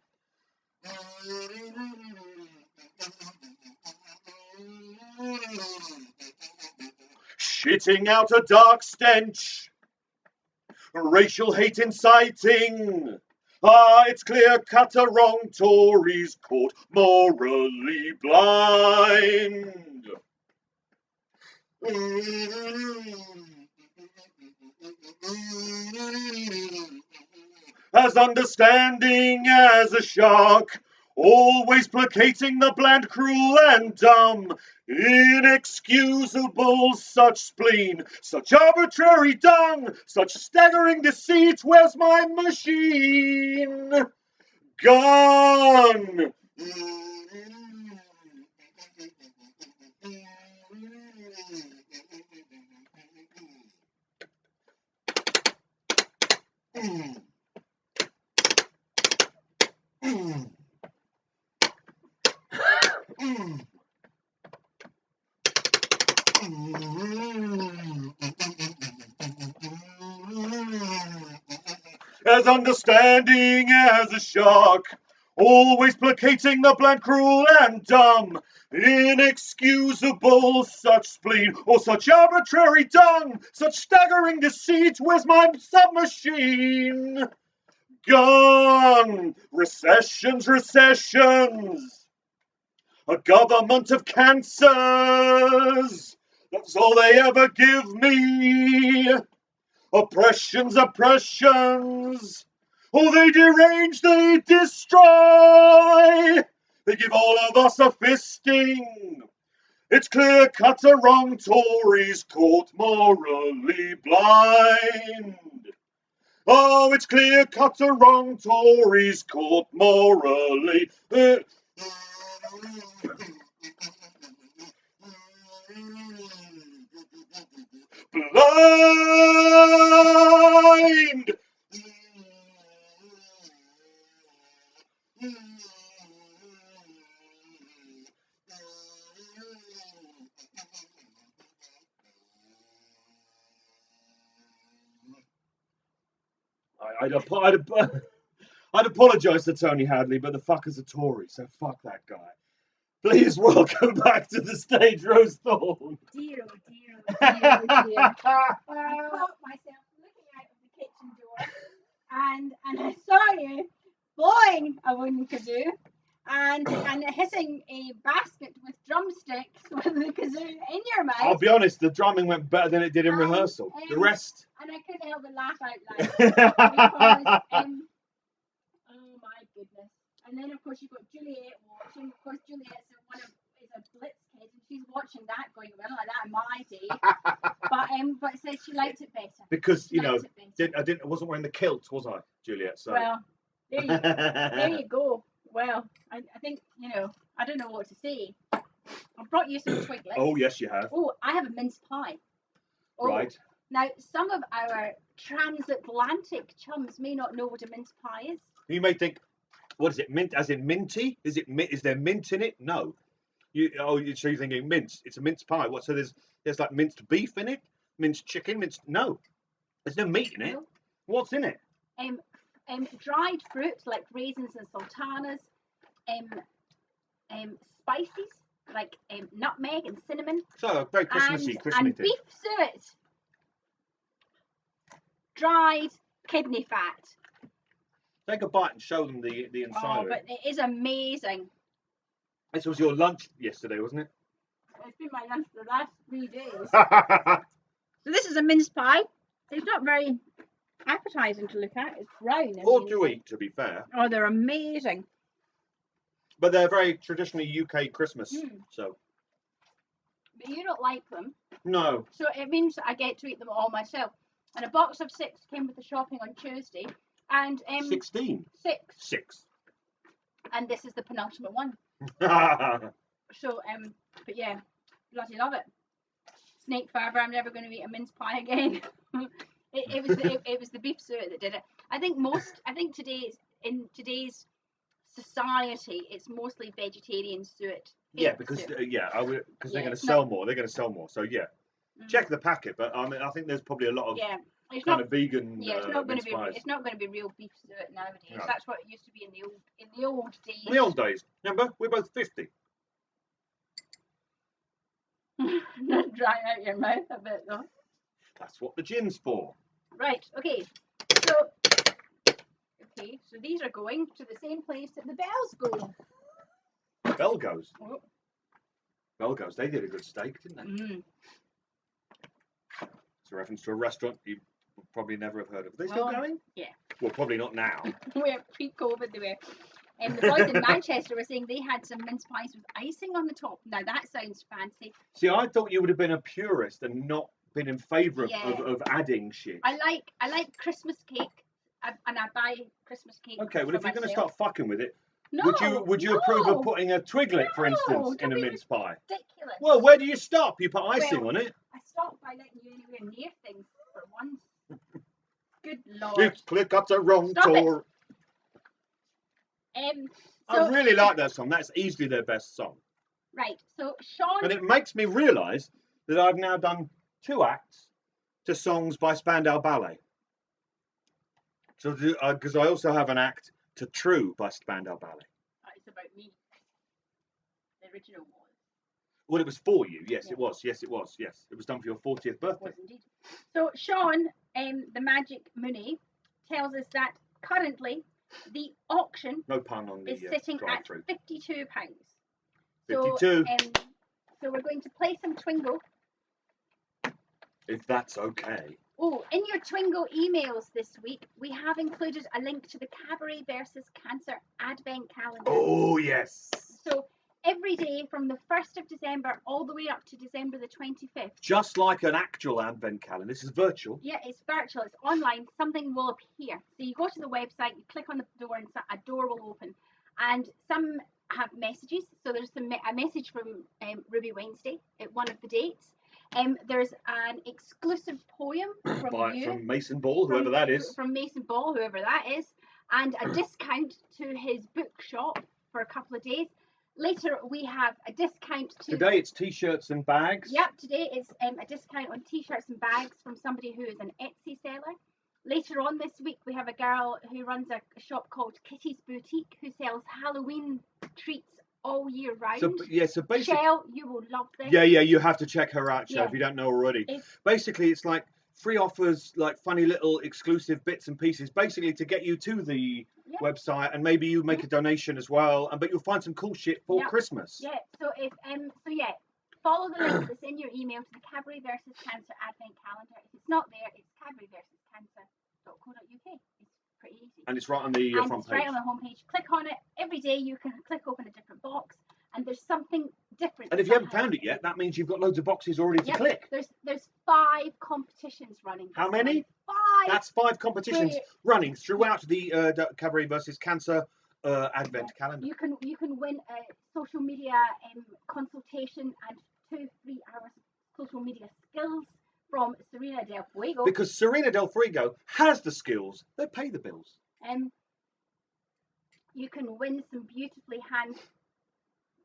Shitting out a dark stench, racial hate inciting. It's clear cut, a wrong Tories caught morally blind. As understanding as a shark, always placating the bland, cruel and dumb. Inexcusable such spleen, such arbitrary dung, such staggering deceit. Where's my machine gun? As understanding as a shark, always placating the bland, cruel and dumb. Inexcusable such spleen, or such arbitrary dung, such staggering deceit. Where's my submachine gun? Recessions, recessions, a government of cancers. That's all they ever give me. Oppressions, oppressions. Oh, they derange, they destroy. They give all of us a fisting. It's clear cut, a wrong Tories caught morally blind. Oh, it's clear cut, a wrong Tories caught morally blind. I'd apologise to Tony Hadley, but the fucker's a Tory, so fuck that guy. Please welcome back to the stage, Rose Thorne. Dear, oh dear, oh dear, oh dear. I caught myself looking out of the kitchen door, and I saw you blowing a wooden kazoo and hitting a basket with drumsticks with the kazoo in your mouth. I'll be honest, the drumming went better than it did in rehearsal. The rest. And I couldn't help but laugh out loud because, oh my goodness. And then, of course, you've got Juliet watching. Of course, Juliet's is a Blitz kid, and she's watching that going, well, like that in my day. But it says she liked it better. Because, I wasn't wearing the kilt, was I, Juliet? So. Well, there you go. Well, I think, I don't know what to say. I've brought you some Twiglets. Oh, yes, you have. Oh, I have a mince pie. Oh. Right. Now, some of our transatlantic chums may not know what a mince pie is. You may think, What is it? Mint, as in minty? Is it? Is there mint in it? No. So you're thinking mince? It's a mince pie. What? So there's like minced beef in it, minced chicken, minced. No, there's no meat in it. No. What's in it? Dried fruit like raisins and sultanas. Spices like nutmeg and cinnamon. So very Christmassy, and beef suet. Dried kidney fat. Take a bite and show them the inside of it. But it is amazing. This was your lunch yesterday, wasn't it? It's been my lunch for the last 3 days. So this is a mince pie. It's not very appetizing to look at. It's brown. Or to eat, to be fair. Oh, they're amazing. But they're very traditionally UK Christmas. So. But you don't like them. No. So it means I get to eat them all myself. And a box of 6 came with the shopping on Tuesday. And 16. 6. And this is the penultimate one. So but yeah, bloody love it. Snake fibre. I'm never going to eat a mince pie again. it was the beef suet that did it. I think in today's society, it's mostly vegetarian suet. Yeah, because they're going to sell more. They're going to sell more. So yeah, check the packet. But I mean, I think there's probably a lot of of vegan. Yeah, it's not going to be. pies. It's not going to be real beef suet nowadays. No. That's what it used to be in the old days. In the old days, remember, we're both 50. Dry out your mouth a bit though. That's what the gin's for. Right. Okay. So these are going to the same place that the bells go. Belgos. Oh. Belgos. They did a good steak, didn't they? It's a reference to a restaurant you would probably never have heard of. Are they still going? Yeah. Well, probably not now. We're pre-COVID. They were. And the boys in Manchester were saying they had some mince pies with icing on the top. Now that sounds fancy. See, I thought you would have been a purist and not been in favour of adding shit. I like Christmas cake, and I buy Christmas cake. Okay, well, if you're going to start fucking with it, no, would you approve of putting a twiglet, for instance, in a mince pie? Ridiculous. Well, where do you stop? You put icing on it. I stopped by letting you anywhere near things for once. Good Lord. You click up the wrong door. I really like that song. That's easily their best song. Right. So Sean. And it makes me realise that I've now done 2 acts to songs by Spandau Ballet. So, because I also have an act to True by Spandau Ballet. It's about me. The original was. Well, it was for you. Yes, it was. Yes, it was. Yes, it was done for your 40th birthday. It was indeed. So Sean, the Magic Mooney, tells us that currently the auction no pun on the is sitting at drive-through. £52. 52. So we're going to play some Twingo. If that's okay. Oh, in your Twingo emails this week, we have included a link to the Cabaret versus Cancer Advent Calendar. Oh, yes. So every day from the 1st of December all the way up to December the 25th. Just like an actual Advent calendar. This is virtual. Yeah, it's virtual. It's online. Something will appear. So you go to the website, you click on the door, and a door will open. And some have messages. So there's a message from Ruby Wednesday at one of the dates. There's an exclusive poem from Mason Ball, whoever that is. From Mason Ball, whoever that is. And a discount to his bookshop for a couple of days. Later, we have a discount to... Today, it's T-shirts and bags. Yep, today it's a discount on T-shirts and bags from somebody who is an Etsy seller. Later on this week, we have a girl who runs a shop called Kitty's Boutique who sells Halloween treats all year round. So basically... Shell, you will love this. Yeah, you have to check her out, if you don't know already. Basically, it's like free offers, like funny little exclusive bits and pieces, basically to get you to the website, and maybe you make a donation as well, but you'll find some cool shit for Christmas. Yeah, so follow the link that's in your email to the Cabaret versus Cancer Advent Calendar. If it's not there, it's cabaretversuscancer.co.uk. It's pretty easy. And it's right on the front page. Right on the homepage. Click on it. Every day you can click open a different box, and there's something different. And if you haven't found it yet, that means you've got loads of boxes already to click. There's 5 competitions running. How many? 5. That's 5 competitions running throughout the Cabaret versus Cancer Advent calendar. You can win a social media consultation and 2-3 hours of social media skills from Serena Del Fuego. Because Serena Del Fuego has the skills. They pay the bills. You can win some beautifully hand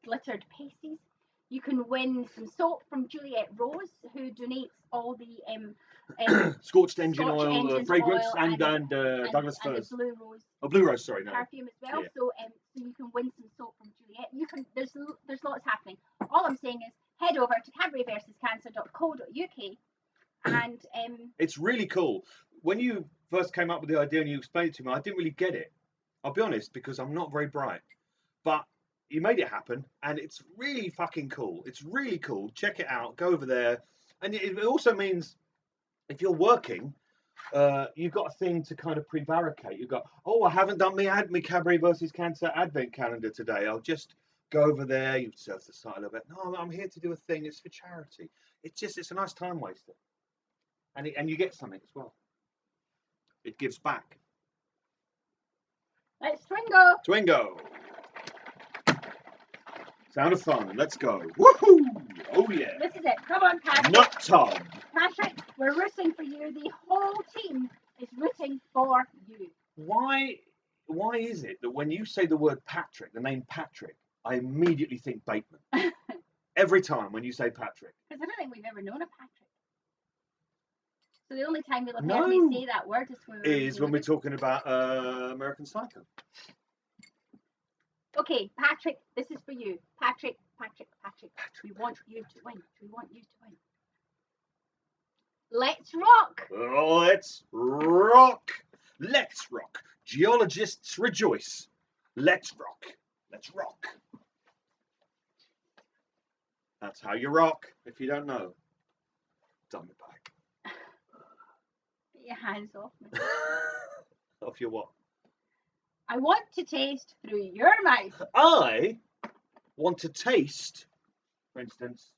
glittered pasties. You can win some soap from Juliet Rose, who donates all the Scorched engine Scotch oil, engines fragrance, oil and Douglas and the firs. blue rose Blue rose, sorry, no. perfume as well. Yeah. So you can win some soap from Juliet. You can. There's lots happening. All I'm saying is head over to cadburyversuscancer.co.uk and it's really cool. When you first came up with the idea and you explained it to me, I didn't really get it. I'll be honest, because I'm not very bright. But you made it happen, and it's really fucking cool. It's really cool. Check it out. Go over there. And it also means if you're working, you've got a thing to kind of prevaricate. You've got, oh, I haven't done my Cadbury versus Cancer advent calendar today. I'll just go over there. You surf the site a little bit. No, I'm here to do a thing. It's for charity. It's a nice time waster. And you get something as well. It gives back. let's Twingo. Twingo. Sound of fun. Let's go. Woohoo! Oh yeah. This is it. Come on, Patrick. Nut tub. Patrick, we're rooting for you. The whole team is rooting for you. Why is it that when you say the word Patrick, the name Patrick, I immediately think Bateman? Every time when you say Patrick. Because I don't think we've ever known a Patrick. So the only time you'll have No. heard me say that word is when we're talking about American Psycho. Okay, Patrick, this is for you. Patrick. We want you to win. Let's rock. Let's rock. Let's rock. Geologists rejoice. Let's rock. Let's rock. That's how you rock, if you don't know. Done it back. Get your hands off me. Off your what? I want to taste through your mouth. I want to taste, for instance,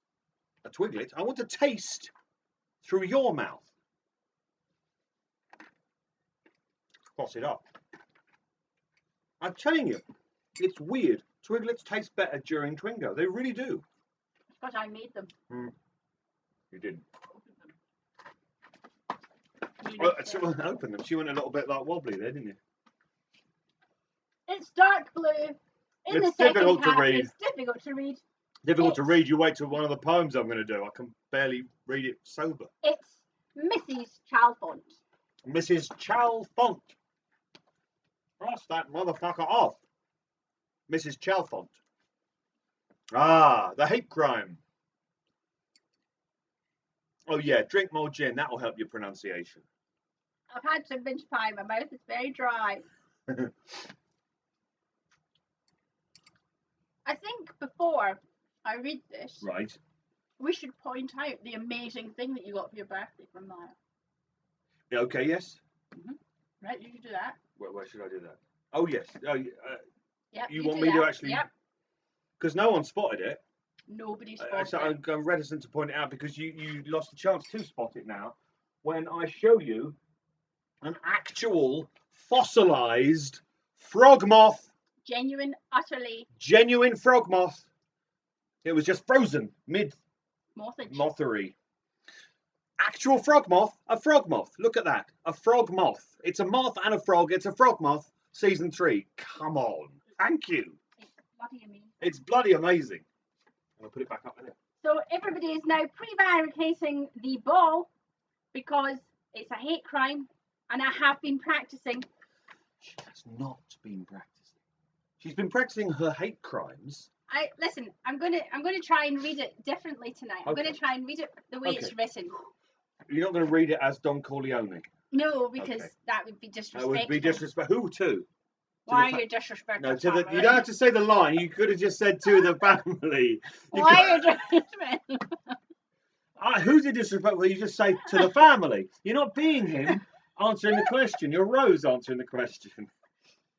a twiglet. I want to taste through your mouth. Cross it up. I'm telling you, it's weird. Twiglets taste better during Twingo. They really do. It's because I made them. You didn't. Someone Open them. She went a little bit like wobbly there, didn't you? It's dark blue. It's difficult to read. It's difficult to read. Difficult to read. You wait till one of the poems I'm going to do. I can barely read it sober. It's Mrs. Chalfont. Mrs. Chalfont. Cross that motherfucker off. Mrs. Chalfont. Ah, the hate crime. Oh yeah, drink more gin. That'll help your pronunciation. I've had some mince pie. My mouth is very dry. I think before I read this, Right. we should point out the amazing thing that you got for your birthday from Maya. Yeah, okay, yes. Right, you should do that. Where should I do that? Oh, yes. Yep, you want me to actually... Yep. Because no one spotted it. Nobody spotted So it. I'm reticent to point it out because you lost a chance to spot it now when I show you an actual fossilized frog moth. Genuine, utterly. Genuine frog moth. It was just frozen mothery. Actual frog moth, a frog moth. Look at that, a frog moth. It's a moth and a frog. It's a frog moth. Season 3. Come on, thank you. It's bloody amazing. It's bloody amazing. I'll put it back up there. So everybody is now prevaricating the ball because it's a hate crime, and I have been practicing. She has not been practicing. She's been practicing her hate crimes. Listen. I'm gonna try and read it differently tonight. I'm Okay. gonna try and read it the way it's written. You're not going to read it as Don Corleone. No, because Okay. that would be That disrespectful. would be disrespectful. Who to? Why are you disrespectful? No, you don't have to say the line. You could have just said to the family. Why are you disrespectful? Who's it disrespectful? You just say to the family. You're not being him answering the question. You're Rose answering the question.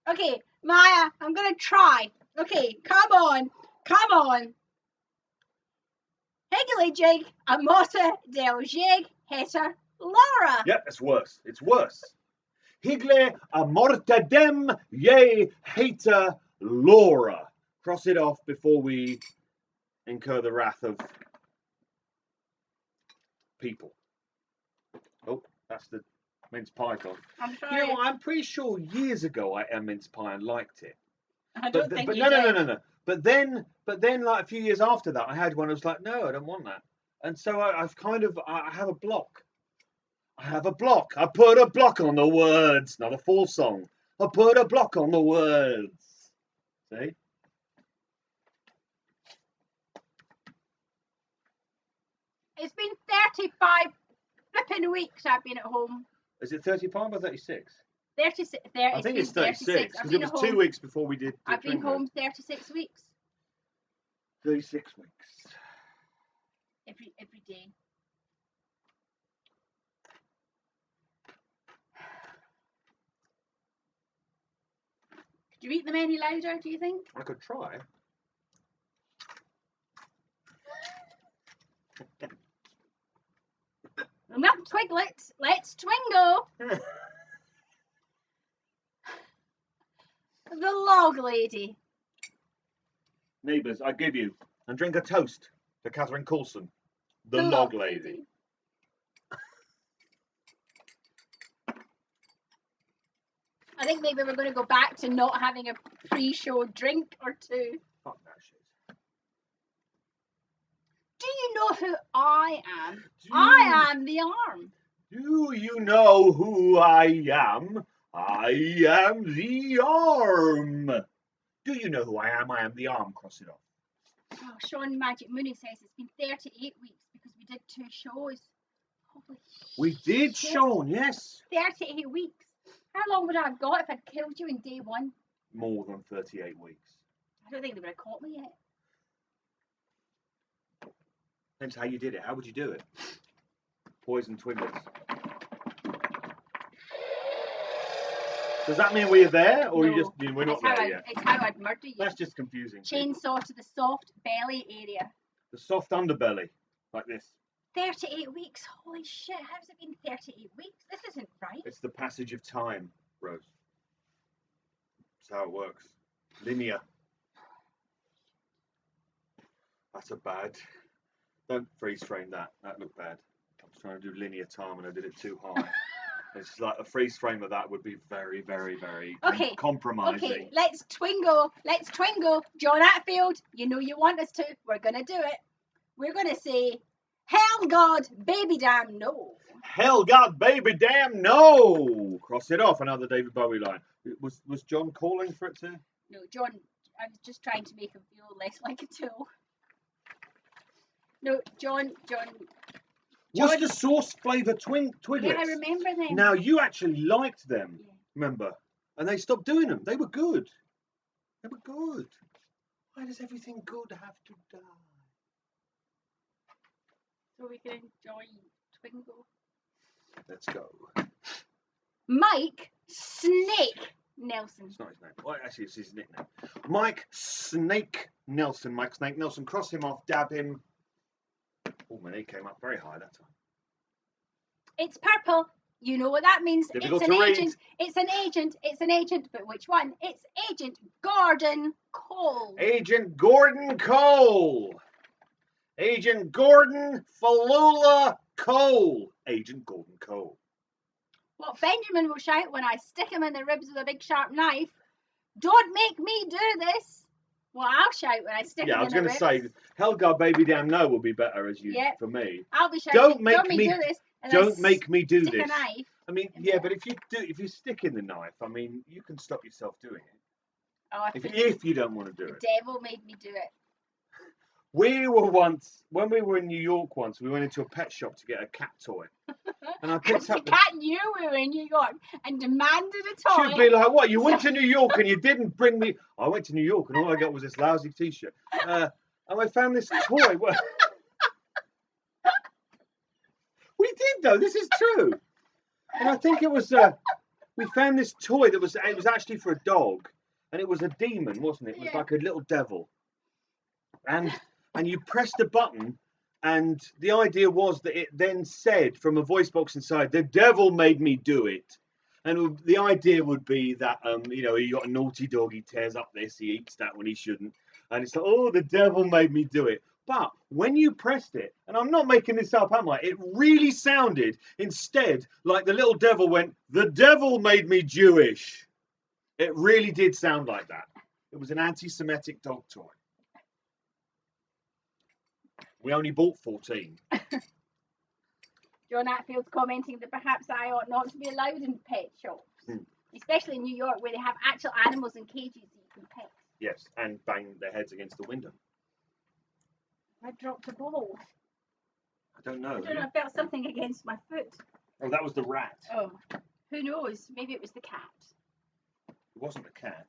Okay, Maya, I'm gonna try. Okay, come on. Higgly jig, a motor del jig, heter Laura. Yep, it's worse. It's worse. Higle a mortadem ye hater Laura. Cross it off before we incur the wrath of people. Oh, that's the mince pie gone. I'm sorry. You know what? I'm pretty sure years ago I ate a mince pie and liked it. I don't think but you no, did. no. But then, like a few years after that, I had one. I was like, no, I don't want that. And so I have a block. I have a block. I put a block on the words, not a full song. I put a block on the words. See? It's been 35 flipping weeks I've been at home. Is it 35 or 36? 36. I think it's 36 because it was 2 weeks before we did. I've been home 36 weeks. 36 weeks. Every day. Could you eat them any louder, do you think? I could try. Enough twiglets. Let's twingo. The log lady. Neighbours, I give you and drink a toast to Catherine Coulson, the log lady. I think maybe we're going to go back to not having a pre-show drink or two. Fuck that shit. Do you know who I am? I am the arm. Do you know who I am? I am the arm. Do you know who I am? I am the arm. Cross it off. Oh, Sean Magic Mooney says it's been 38 weeks because we did 2 shows. Holy we did, shit. Sean, yes. 38 weeks. How long would I have got if I'd killed you in day 1? More than 38 weeks. I don't think they would have caught me yet. Depends how you did it. How would you do it? Poison Twiglets. Does that mean we're there, or No, we're not there yet? It's how I'd murder you. That's just confusing. Chainsaw to the soft belly area. The soft underbelly, like this. 38 weeks. Holy shit! How's it been 38 weeks? This isn't right. It's the passage of time, Rose. That's how it works. Linear. That's a bad. Don't freeze frame that. That looked bad. I was trying to do linear time and I did it too high. It's like a freeze frame of that would be very, very, very compromising. Okay, let's twingo. Let's twingo. John Atfield, you know you want us to. We're going to do it. We're going to say, hell God, baby damn no. Hell God, baby damn no. Cross it off. Another David Bowie line. Was John calling for it to? No, John, I was just trying to make him feel less like a tool. No, John. What's the sauce flavour Twiglets? Yeah, I remember them. Now, you actually liked them, yeah. Remember? And they stopped doing them. They were good. They were good. Why does everything good have to die? So we can enjoy Twingo. Let's go. Mike Snake Nelson. It's not his name. Well, actually, it's his nickname. Mike Snake Nelson. Mike Snake Nelson. Cross him off, dab him. Oh, man, he came up very high that time. It's purple. You know what that means. Difficult it's an to read. agent. It's an agent. It's an agent. But which one? It's Agent Gordon Cole. Agent Gordon Cole. Agent Gordon Falula Cole. Agent Gordon Cole. What Benjamin will shout when I stick him in the ribs with a big sharp knife. Don't make me do this. Well, I'll shout when I stick him in the ribs. Yeah, I was going to say, Helga Baby Damn No will be better as you for me. I'll be shouting, don't make me do this. Don't make me do this. A knife. I mean, yeah, but if you stick in the knife, I mean, you can stop yourself doing it. Oh, if you don't want to do it. The devil made me do it. We were once, when we were in New York once, we went into a pet shop to get a cat toy. And I picked up the cat knew we were in New York and demanded a toy. She'd be like, what, you went to New York and you didn't bring me... I went to New York and all I got was this lousy t-shirt. And I found this toy. We did, though. This is true. And I think it was... we found this toy that was... It was actually for a dog. And it was a demon, wasn't it? It was like a little devil. And you pressed the button... And the idea was that it then said from a voice box inside, the devil made me do it. And the idea would be that, you got a naughty dog, he tears up this, he eats that when he shouldn't. And it's like, oh, the devil made me do it. But when you pressed it, and I'm not making this up, am I? It really sounded instead like the little devil went, the devil made me Jewish. It really did sound like that. It was an anti-Semitic dog toy. We only bought 14. John Atfield's commenting that perhaps I ought not to be allowed in pet shops, especially in New York where they have actual animals in cages that you can pet. Yes, and bang their heads against the window. I dropped a ball. I don't know. I don't know. I felt something against my foot. Oh, that was the rat. Oh, who knows? Maybe it was the cat. It wasn't the cat.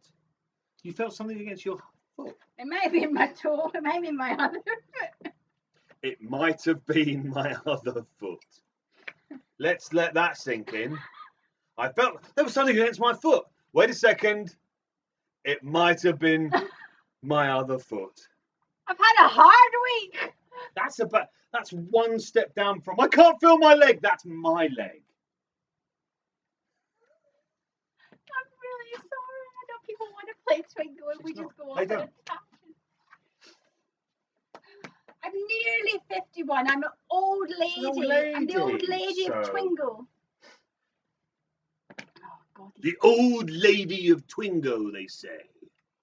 You felt something against your foot. It might have been my toe. It might have been my other foot. It might have been my other foot. Let's let that sink in. I felt there was something against my foot. Wait a second. It might have been my other foot. I've had a hard week. That's one step down from I can't feel my leg. That's my leg. I'm really sorry. I know people want to play Twingo and we just go off on a tangent. I'm nearly 51. I'm an old lady. I'm the old lady of Twingo. Oh, God, the old lady of Twingo, they say.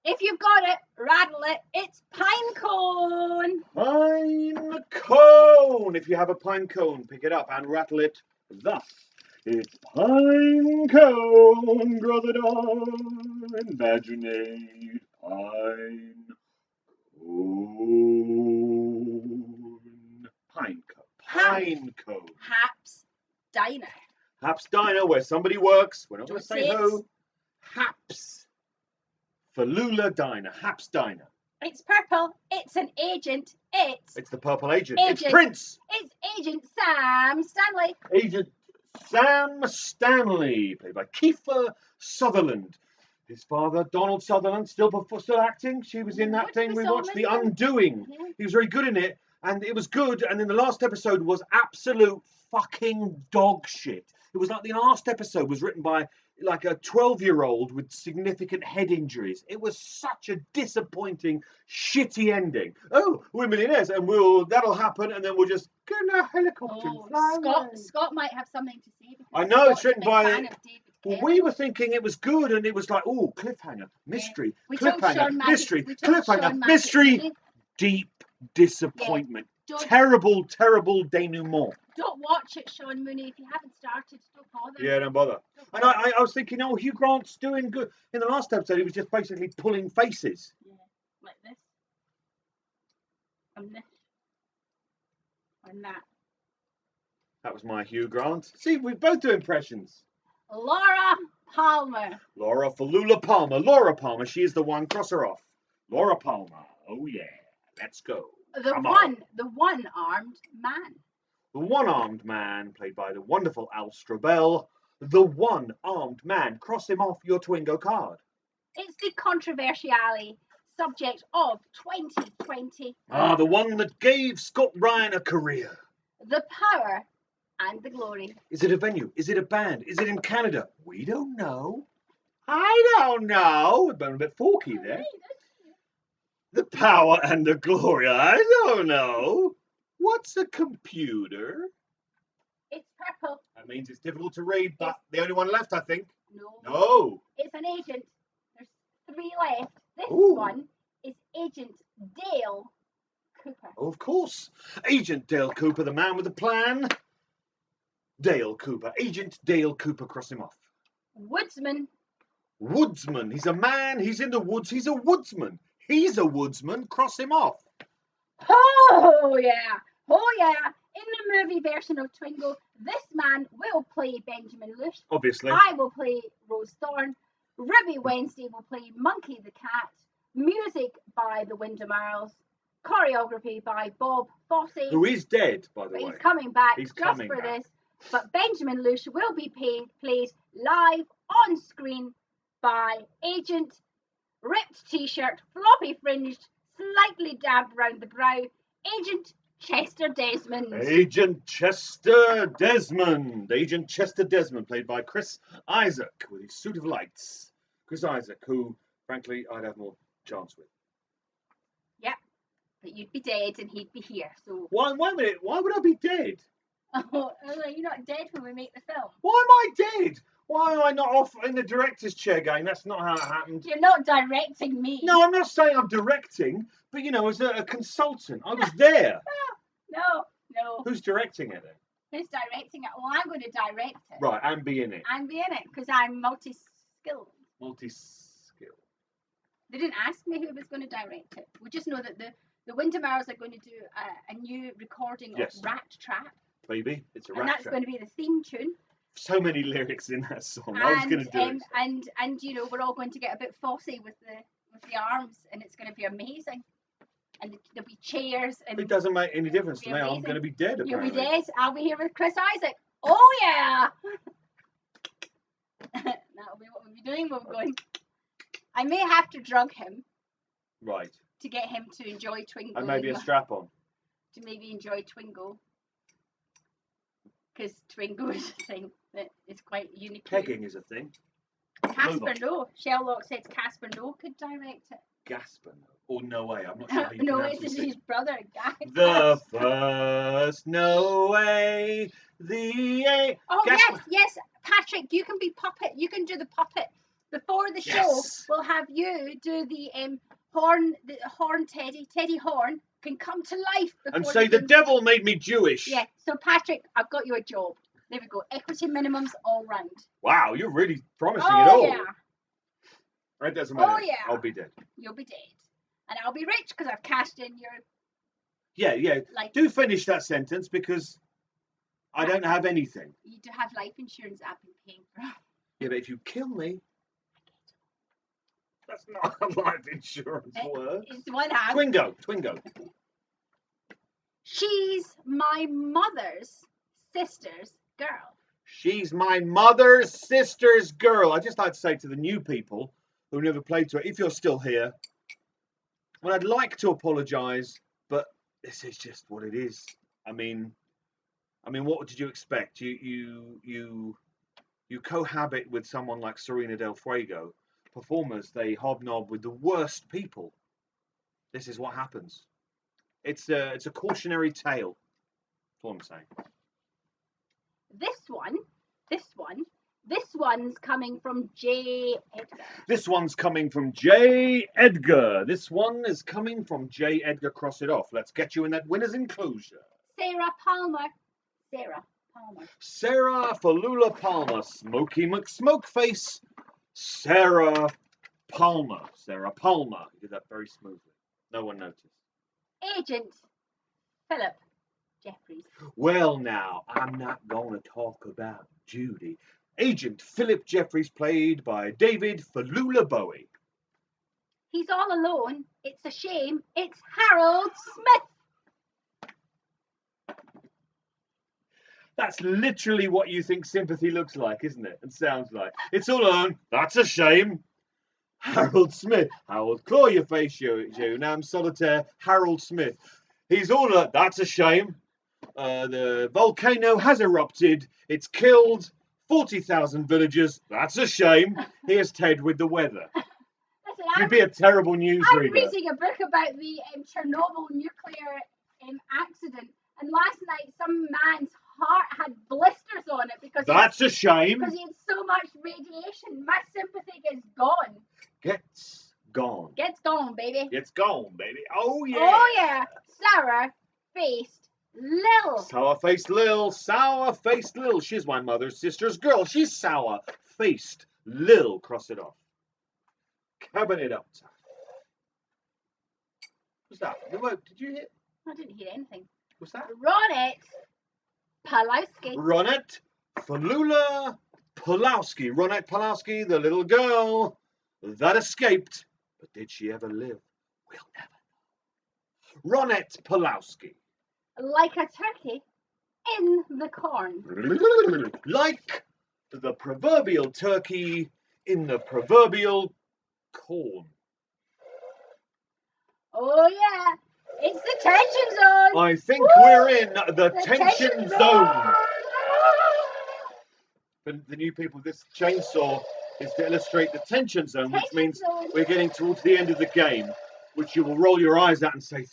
If you've got it, rattle it. It's pine cone. Pine cone. If you have a pine cone, pick it up and rattle it thus. It's pine cone, grow the dawn, imaginate pine cone. Pine cone. Pine cone. Haps Diner. Haps Diner, where somebody works. We're not going to say who. Haps. Falula Diner. Haps Diner. It's purple. It's an agent. It's the purple agent. It's Prince. It's Agent Sam Stanley. Agent Sam Stanley, played by Kiefer Sutherland. His father, Donald Sutherland, still acting. She was in that thing we watched, The Undoing. Yeah. He was very good in it, and it was good. And then the last episode was absolute fucking dog shit. It was like the last episode was written by like a 12-year-old with significant head injuries. It was such a disappointing, shitty ending. Oh, we're millionaires, and that'll happen, and then we'll just get in a helicopter and fly away. Scott might have something to say. I know it's written by. Well, we were thinking it was good, and it was like, oh, cliffhanger, mystery, cliffhanger, mystery, cliffhanger, mystery, deep disappointment, terrible, terrible denouement. Don't watch it, Sean Mooney. If you haven't started, don't bother. Yeah, don't bother. And I was thinking, oh, Hugh Grant's doing good. In the last episode, he was just basically pulling faces. Yeah, like this. And this. And that. That was my Hugh Grant. See, we both do impressions. Laura Palmer. Laura Falula Palmer. Laura Palmer. She is the one. Cross her off. Laura Palmer. Oh, yeah. Let's go. The one-armed man. The one-armed man, played by the wonderful Al Strobel. The one-armed man. Cross him off your Twingo card. It's the controversial subject of 2020. Ah, the one that gave Scott Ryan a career. The power and the glory. Is it a venue? Is it a band? Is it in Canada? We don't know. I don't know. We've been a bit forky there. The power and the glory. I don't know. What's a computer? It's purple. That means it's difficult to read, but the only one left, I think. No. It's an agent. There's 3 left. This one is Agent Dale Cooper. Oh, of course. Agent Dale Cooper, the man with the plan. Dale Cooper. Agent Dale Cooper, cross him off. Woodsman. Woodsman. He's a man. He's in the woods. He's a woodsman. He's a woodsman. Cross him off. Oh, yeah. Oh, yeah. In the movie version of Twingo, this man will play Benjamin Lush. Obviously. I will play Rose Thorne. Ruby Wednesday will play Monkey the Cat. Music by the Windermere's. Choreography by Bob Fosse. Who is dead, by the way. He's coming back He's just coming for back. this. But Benjamin Lush will be played live on screen by Agent Ripped T-shirt, floppy fringed, slightly dabbed round the brow, Agent Chester Desmond. Agent Chester Desmond. Agent Chester Desmond, played by Chris Isaac, with his suit of lights. Chris Isaac, who, frankly, I'd have more chance with. Yeah, but you'd be dead and he'd be here. So Why would I be dead? Oh, you're not dead when we make the film. Why am I dead? Why am I not off in the director's chair going, that's not how it happened? You're not directing me. No, I'm not saying I'm directing, but you know, as a consultant, I was there. No. Who's directing it then? Who's directing it? Well, I'm going to direct it. Right, and be in it. I'm be in it because I'm multi-skilled. Multi-skilled. They didn't ask me who was going to direct it. We just know that the Windermere's are going to do a new recording of Rat Trap. Baby, it's a rat and that's trap. going to be the theme tune. So many lyrics in that song. I was going to do it. And you know, we're all going to get a bit fussy with the arms, and it's going to be amazing. And there'll be chairs. And it doesn't make any difference to me. Amazing. I'm going to be dead. Apparently. You'll be dead. I'll be here with Chris Isaac. Oh yeah. That'll be what we'll be doing. We're going. I may have to drug him. Right. To get him to enjoy Twingo. And maybe a strap on. To maybe enjoy Twingo. Because Twingo is a thing that is quite unique. Pegging is a thing. Casper No. Sherlock says Casper No could direct it. Gasper No. Or No Way. I'm not sure how you No, pronounce it's his brother. The first No Way. Oh, Gasper. Yes. Patrick, you can be puppet. You can do the puppet. Before the show, we'll have you do the horn Teddy Horn can come to life. And say the devil made me Jewish. Yeah, so Patrick, I've got you a job. There we go. Equity minimums all round. Wow, you're really promising it all. Yeah. It doesn't matter. Oh, yeah. I'll be dead. You'll be dead. And I'll be rich because I've cashed in your... Yeah. Do finish that sentence because I don't have anything. You do have life insurance I've been paying for. Yeah, but if you kill me... That's not how life insurance works. It's one hand. Twingo. She's my mother's sister's girl. She's my mother's sister's girl. I just like to say to the new people who never played to it, if you're still here, well, I'd like to apologise, but this is just what it is. I mean, what did you expect? You cohabit with someone like Serena Del Fuego. Performers, they hobnob with the worst people. This is what happens. It's a cautionary tale. That's what I'm saying. This one's coming from J. Edgar. This one's coming from J. Edgar. This one is coming from J. Edgar. Cross it off. Let's get you in that winner's enclosure. Sarah Palmer. Sarah Falula Palmer. Smokey McSmokeface. Sarah Palmer. You did that very smoothly. No one noticed. Agent Philip Jeffries. Well, now, I'm not going to talk about Judy. Agent Philip Jeffries, played by David Falula Bowie. He's all alone. It's a shame. It's Harold Smith. That's literally what you think sympathy looks like, isn't it? And sounds like. It's all alone. That's a shame. Harold Smith. Harold, claw your face, you. Now I'm solitaire. Harold Smith. He's all alone. That's a shame. The volcano has erupted. It's killed 40,000 villagers. That's a shame. Here's Ted with the weather. Listen, You'd be a terrible newsreader. I'm reading a book about the Chernobyl nuclear accident. And last night, some man's heart had blisters on it because that's a shame. Because he had so much radiation. My sympathy is gone. Gets gone. Gets gone, baby. Gets gone, baby. Oh yeah. Oh yeah. Sour-faced Lil. Sour-faced Lil. She's my mother's sister's girl. She's sour-faced Lil. Cross it off. Cabin it up. What's that? Did you hear? I didn't hear anything. What's that? Ronette Pulowski. Ronette Falula Pulowski. Ronette Pulowski, the little girl that escaped. But did she ever live? We'll never know. Ronette Pulowski. Like a turkey in the corn. Like the proverbial turkey in the proverbial corn. Oh yeah. It's the tension zone. I think we're in the tension zone. For the new people, this chainsaw is to illustrate the tension zone, which means we're getting towards the end of the game, which you will roll your eyes at and say,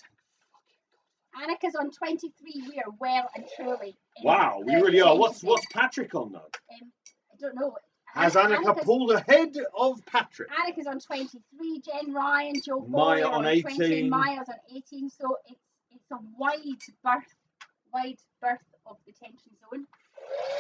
Annika's on 23. We are well and truly. Wow, we really are. What's Patrick on though? I don't know. Has Annika pulled ahead of Patrick? Annika's on 23. Jen, Ryan, Joe, Maya Boy on 20, 18. Maya's on 18. So it's a wide berth of the tension zone.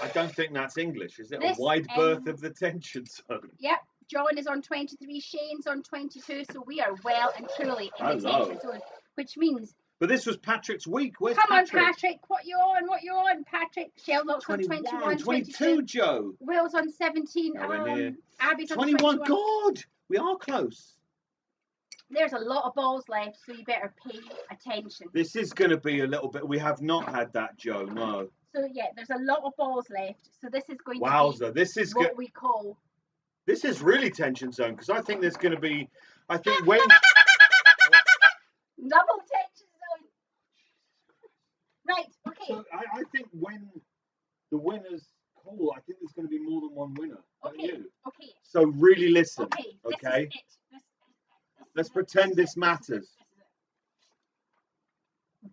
I don't think that's English. Is it This, a wide berth of the tension zone? Yep. John is on 23. Shane's on 22. So we are well and truly in the tension zone, which means. But this was Patrick's week. Where's Come Patrick? on, Patrick. What you on? What you on, Patrick? Shelnock's on 21. 22, Joe. Will's on 17. Nowhere near. Abby's on 21. God, we are close. There's a lot of balls left, so you better pay attention. This is going to be a little bit. We have not had that, Joe. No. So yeah, there's a lot of balls left. So this is going Wowza, to be this is what we call. This is really tension zone because I think there's going to be. I think when. Double tension zone. Right. Okay. So I think when the winners call, I think there's going to be more than one winner. Okay. Okay. So really listen. Okay. Okay. This is it. Let's pretend this matters.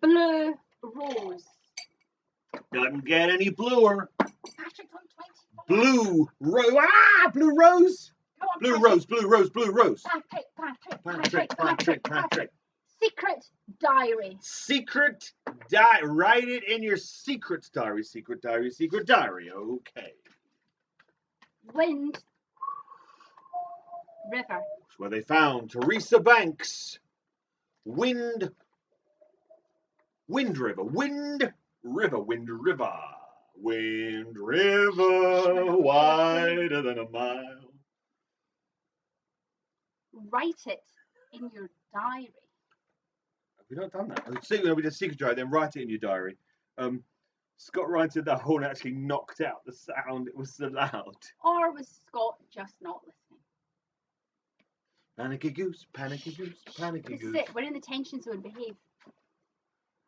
Blue rose. Doesn't get any bluer. Patrick's on 24. Blue rose. Ah, blue rose. Come on, Blue Patrick. rose. Blue rose. Blue rose. Patrick. Secret diary. Secret diary. Write it in your secret diary. Secret diary. Secret diary. Okay. Wind. River. That's where they found Teresa Banks. Wind River. Wind River. Wind River. Wind River. Wider than a mile. Write it in your diary. Have we not done that? We did secret diary, then write it in your diary. Scott Ryan said that horn actually knocked out the sound. It was so loud. Or was Scott just not listening? Panicky goose, panicky goose, panicky This goose. is it. We're in the tension zone. Behave.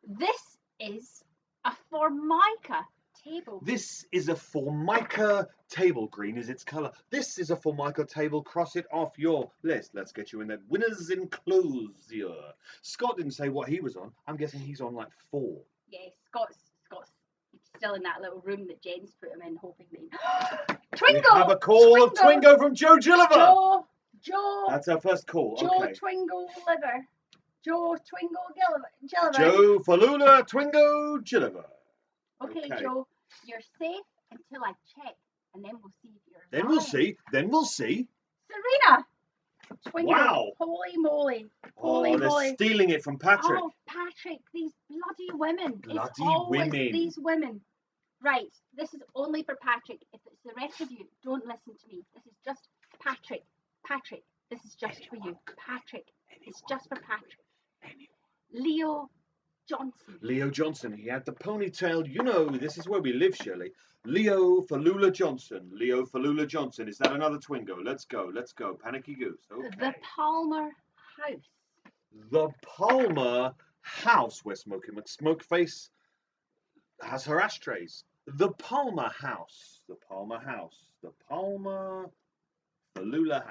This is a Formica table. This is a Formica table. Green is its colour. This is a Formica table. Cross it off your list. Let's get you in there. Winners enclosure. Scott didn't say what he was on. I'm guessing he's on like 4. Yeah, Scott's still in that little room that Jen's put him in, hoping that. Twingo! We have a call of Twingo from Joe Gilliver. Joe. That's our first call. Joe Okay. Twingo Liver. Joe Twingo Gilliver. Joe Falula Twingo Gilliver. Okay, Joe, you're safe until I check, and then we'll see if you're. Then we'll see. Serena. Twingo. Wow. Holy moly. They're stealing it from Patrick. Oh, Patrick, these bloody women. Bloody it's always women. These women. Right, this is only for Patrick. If it's the rest of you, don't listen to me. This is just Patrick. Patrick, this is just for you. Patrick, it's just for Patrick. Leo Johnson. He had the ponytail. You know, this is where we live, Shirley. Leo Falula Johnson. Is that another Twingo? Let's go. Panicky goose. Okay. The Palmer House. The Palmer House, where Smokey McSmokeface has her ashtrays. The Palmer House. Falula House. The Palmer House.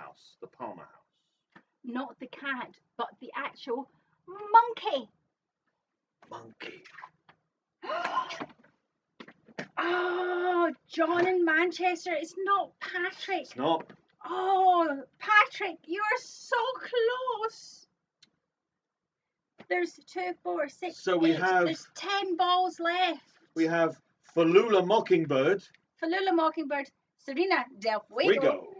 Not the cat, but the actual monkey. Oh, John in Manchester. It's not Patrick. It's not. Oh, Patrick, you're so close. There's 2, 4, 6. So we 8. have. There's 10 balls left. We have Falula Mockingbird. Serena Del Fuego.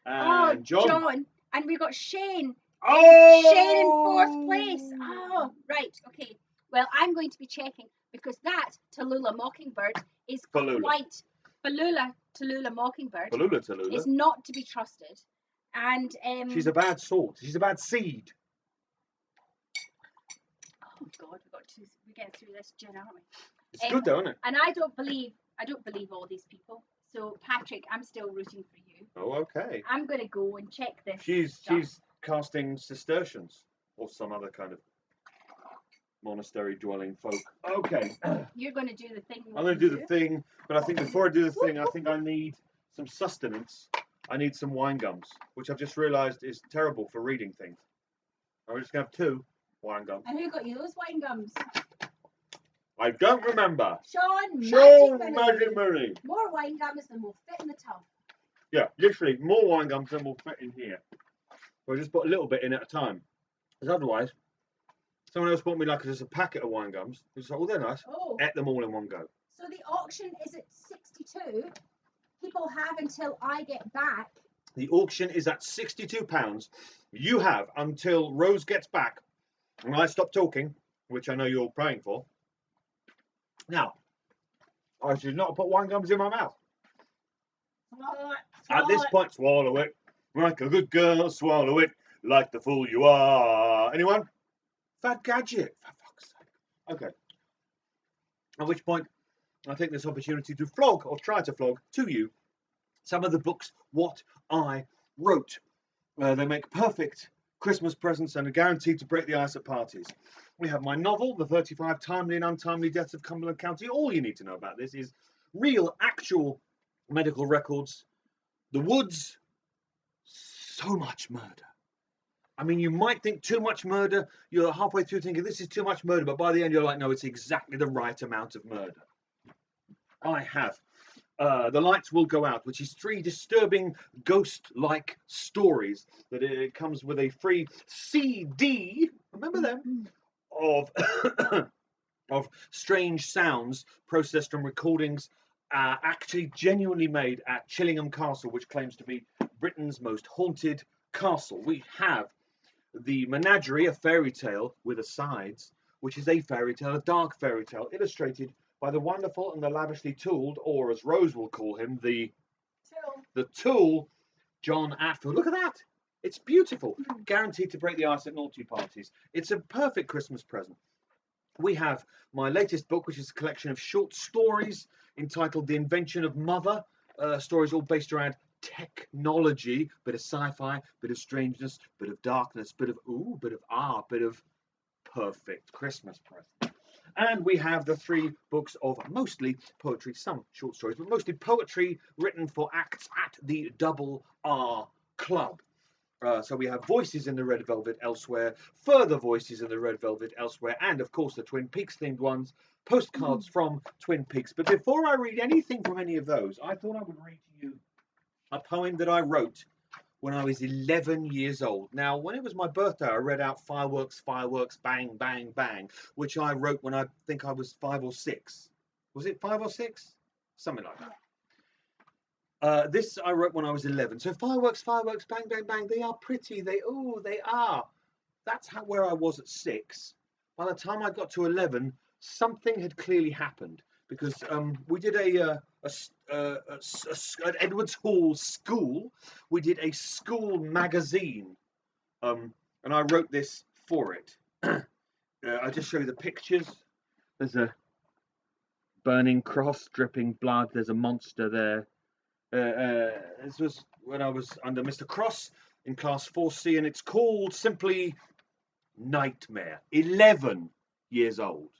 And John. And we got Shane. Oh! Shane in 4th place. Oh, right. Okay. Well, I'm going to be checking because that Tallulah Mockingbird is quite. Tallulah Mockingbird is not to be trusted. And she's a bad sort. She's a bad seed. Oh God, we get through this, Jen, aren't we? It's good though, isn't it? And I don't believe all these people. So Patrick, I'm still rooting for you. Oh, okay. I'm going to go and check this. She's casting Cistercians or some other kind of monastery dwelling folk. Okay. You're going to do the thing. I'm going to do the thing, but I think before I do the thing, I think I need some sustenance. I need some wine gums, which I've just realised is terrible for reading things. I'm just going to have 2. wine gums. And who got you those wine gums? I don't remember. Sean Magic Money. More wine gums than will fit in the tub. Yeah, literally more wine gums than will fit in here. So I just put a little bit in at a time. Because otherwise, someone else bought me like just a packet of wine gums. It's like, oh, they're nice. Oh. Ate them all in one go. So the auction is at 62. People have until I get back. The auction is at £62. You have until Rose gets back and I stop talking, which I know you're praying for. Now, I should not put wine gums in my mouth. At this point, swallow it. Like a good girl, swallow it. Like the fool you are. Anyone? Fat Gadget. For fuck's sake. Okay. At which point, I take this opportunity to flog, or try to flog, to you, some of the books what I wrote. They make perfect Christmas presents and are guaranteed to break the ice at parties. We have my novel, The 35 Timely and Untimely Deaths of Cumberland County. All you need to know about this is real, actual medical records. The Woods, so much murder. I mean, you might think too much murder. You're halfway through thinking this is too much murder, but by the end you're like, no, it's exactly the right amount of murder. I have The Lights Will Go Out, which is 3 disturbing ghost-like stories that it comes with a free CD, remember them, of of strange sounds processed from recordings actually genuinely made at Chillingham Castle, which claims to be Britain's most haunted castle. We have The Menagerie, a fairy tale with asides, which is a fairy tale, a dark fairy tale, illustrated by the wonderful and the lavishly tooled, or as Rose will call him, the tool, John Atfield. Look at that. It's beautiful. Guaranteed to break the ice at naughty parties. It's a perfect Christmas present. We have my latest book, which is a collection of short stories entitled The Invention of Mother. Stories all based around technology, bit of sci-fi, bit of strangeness, bit of darkness, bit of ooh, bit of bit of perfect Christmas present. And we have the 3 books of mostly poetry, some short stories, but mostly poetry written for acts at the Double R Club. So we have Voices in the Red Velvet elsewhere, Further Voices in the Red Velvet elsewhere, and of course the Twin Peaks themed ones, postcards from Twin Peaks. But before I read anything from any of those, I thought I would read to you a poem that I wrote when I was 11 years old. Now, when it was my birthday, I read out Fireworks, Fireworks, Bang, Bang, Bang, which I wrote when I think I was 5 or 6. Was it 5 or 6? Something like that. This I wrote when I was 11. So Fireworks, Fireworks, Bang, Bang, Bang, they are pretty. They are. That's where I was at 6. By the time I got to 11, something had clearly happened, because we did at Edwards Hall School, we did a school magazine, and I wrote this for it. I'll just show you the pictures. There's a burning cross, dripping blood. There's a monster there. This was when I was under Mr. Cross in class 4C, and it's called simply Nightmare. 11 years old.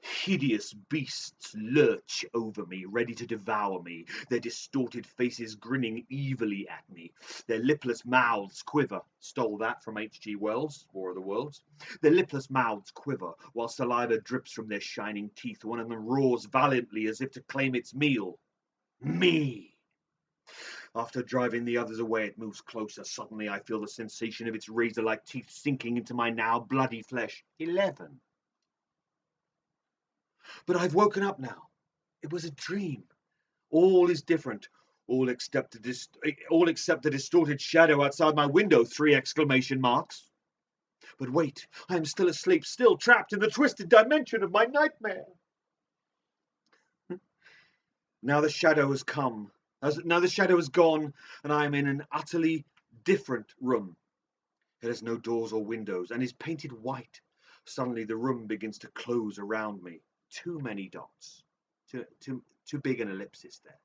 Hideous beasts lurch over me, ready to devour me, their distorted faces grinning evilly at me. Their lipless mouths quiver. Stole that from H.G. Wells, War of the Worlds. Their lipless mouths quiver, while saliva drips from their shining teeth. One of them roars valiantly as if to claim its meal. Me! After driving the others away, it moves closer. Suddenly I feel the sensation of its razor-like teeth sinking into my now bloody flesh. 11. But I've woken up now. It was a dream. All is different. All except the distorted shadow outside my window. 3 exclamation marks. But wait, I am still asleep, still trapped in the twisted dimension of my nightmare. Now the shadow has come. Now the shadow is gone, and I am in an utterly different room. It has no doors or windows, and is painted white. Suddenly the room begins to close around me. Too many dots. Too big an ellipsis there.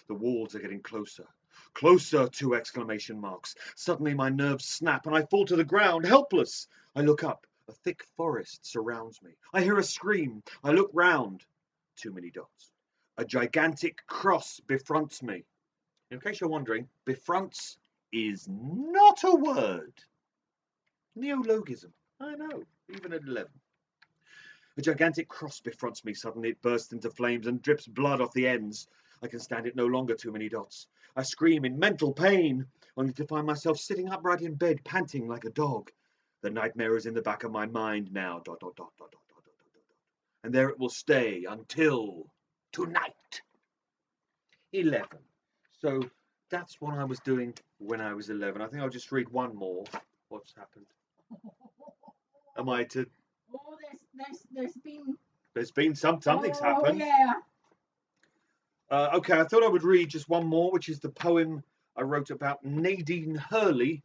The walls are getting closer. Closer, 2 exclamation marks. Suddenly my nerves snap and I fall to the ground, helpless. I look up. A thick forest surrounds me. I hear a scream. I look round. Too many dots. A gigantic cross befronts me. In case you're wondering, befronts is not a word. Neologism. I know, even at 11. A gigantic cross befronts me. Suddenly it bursts into flames and drips blood off the ends. I can stand it no longer, too many dots. I scream in mental pain, only to find myself sitting upright in bed, panting like a dog. The nightmare is in the back of my mind now. Dot, dot, dot, dot, dot, dot, dot, dot, dot. And there it will stay until tonight. 11. So that's what I was doing when I was 11. I think I'll just read one more. What's happened? Am I to... Oh, there's been... Something's happened. Yeah. Okay, I thought I would read just one more, which is the poem I wrote about Nadine Hurley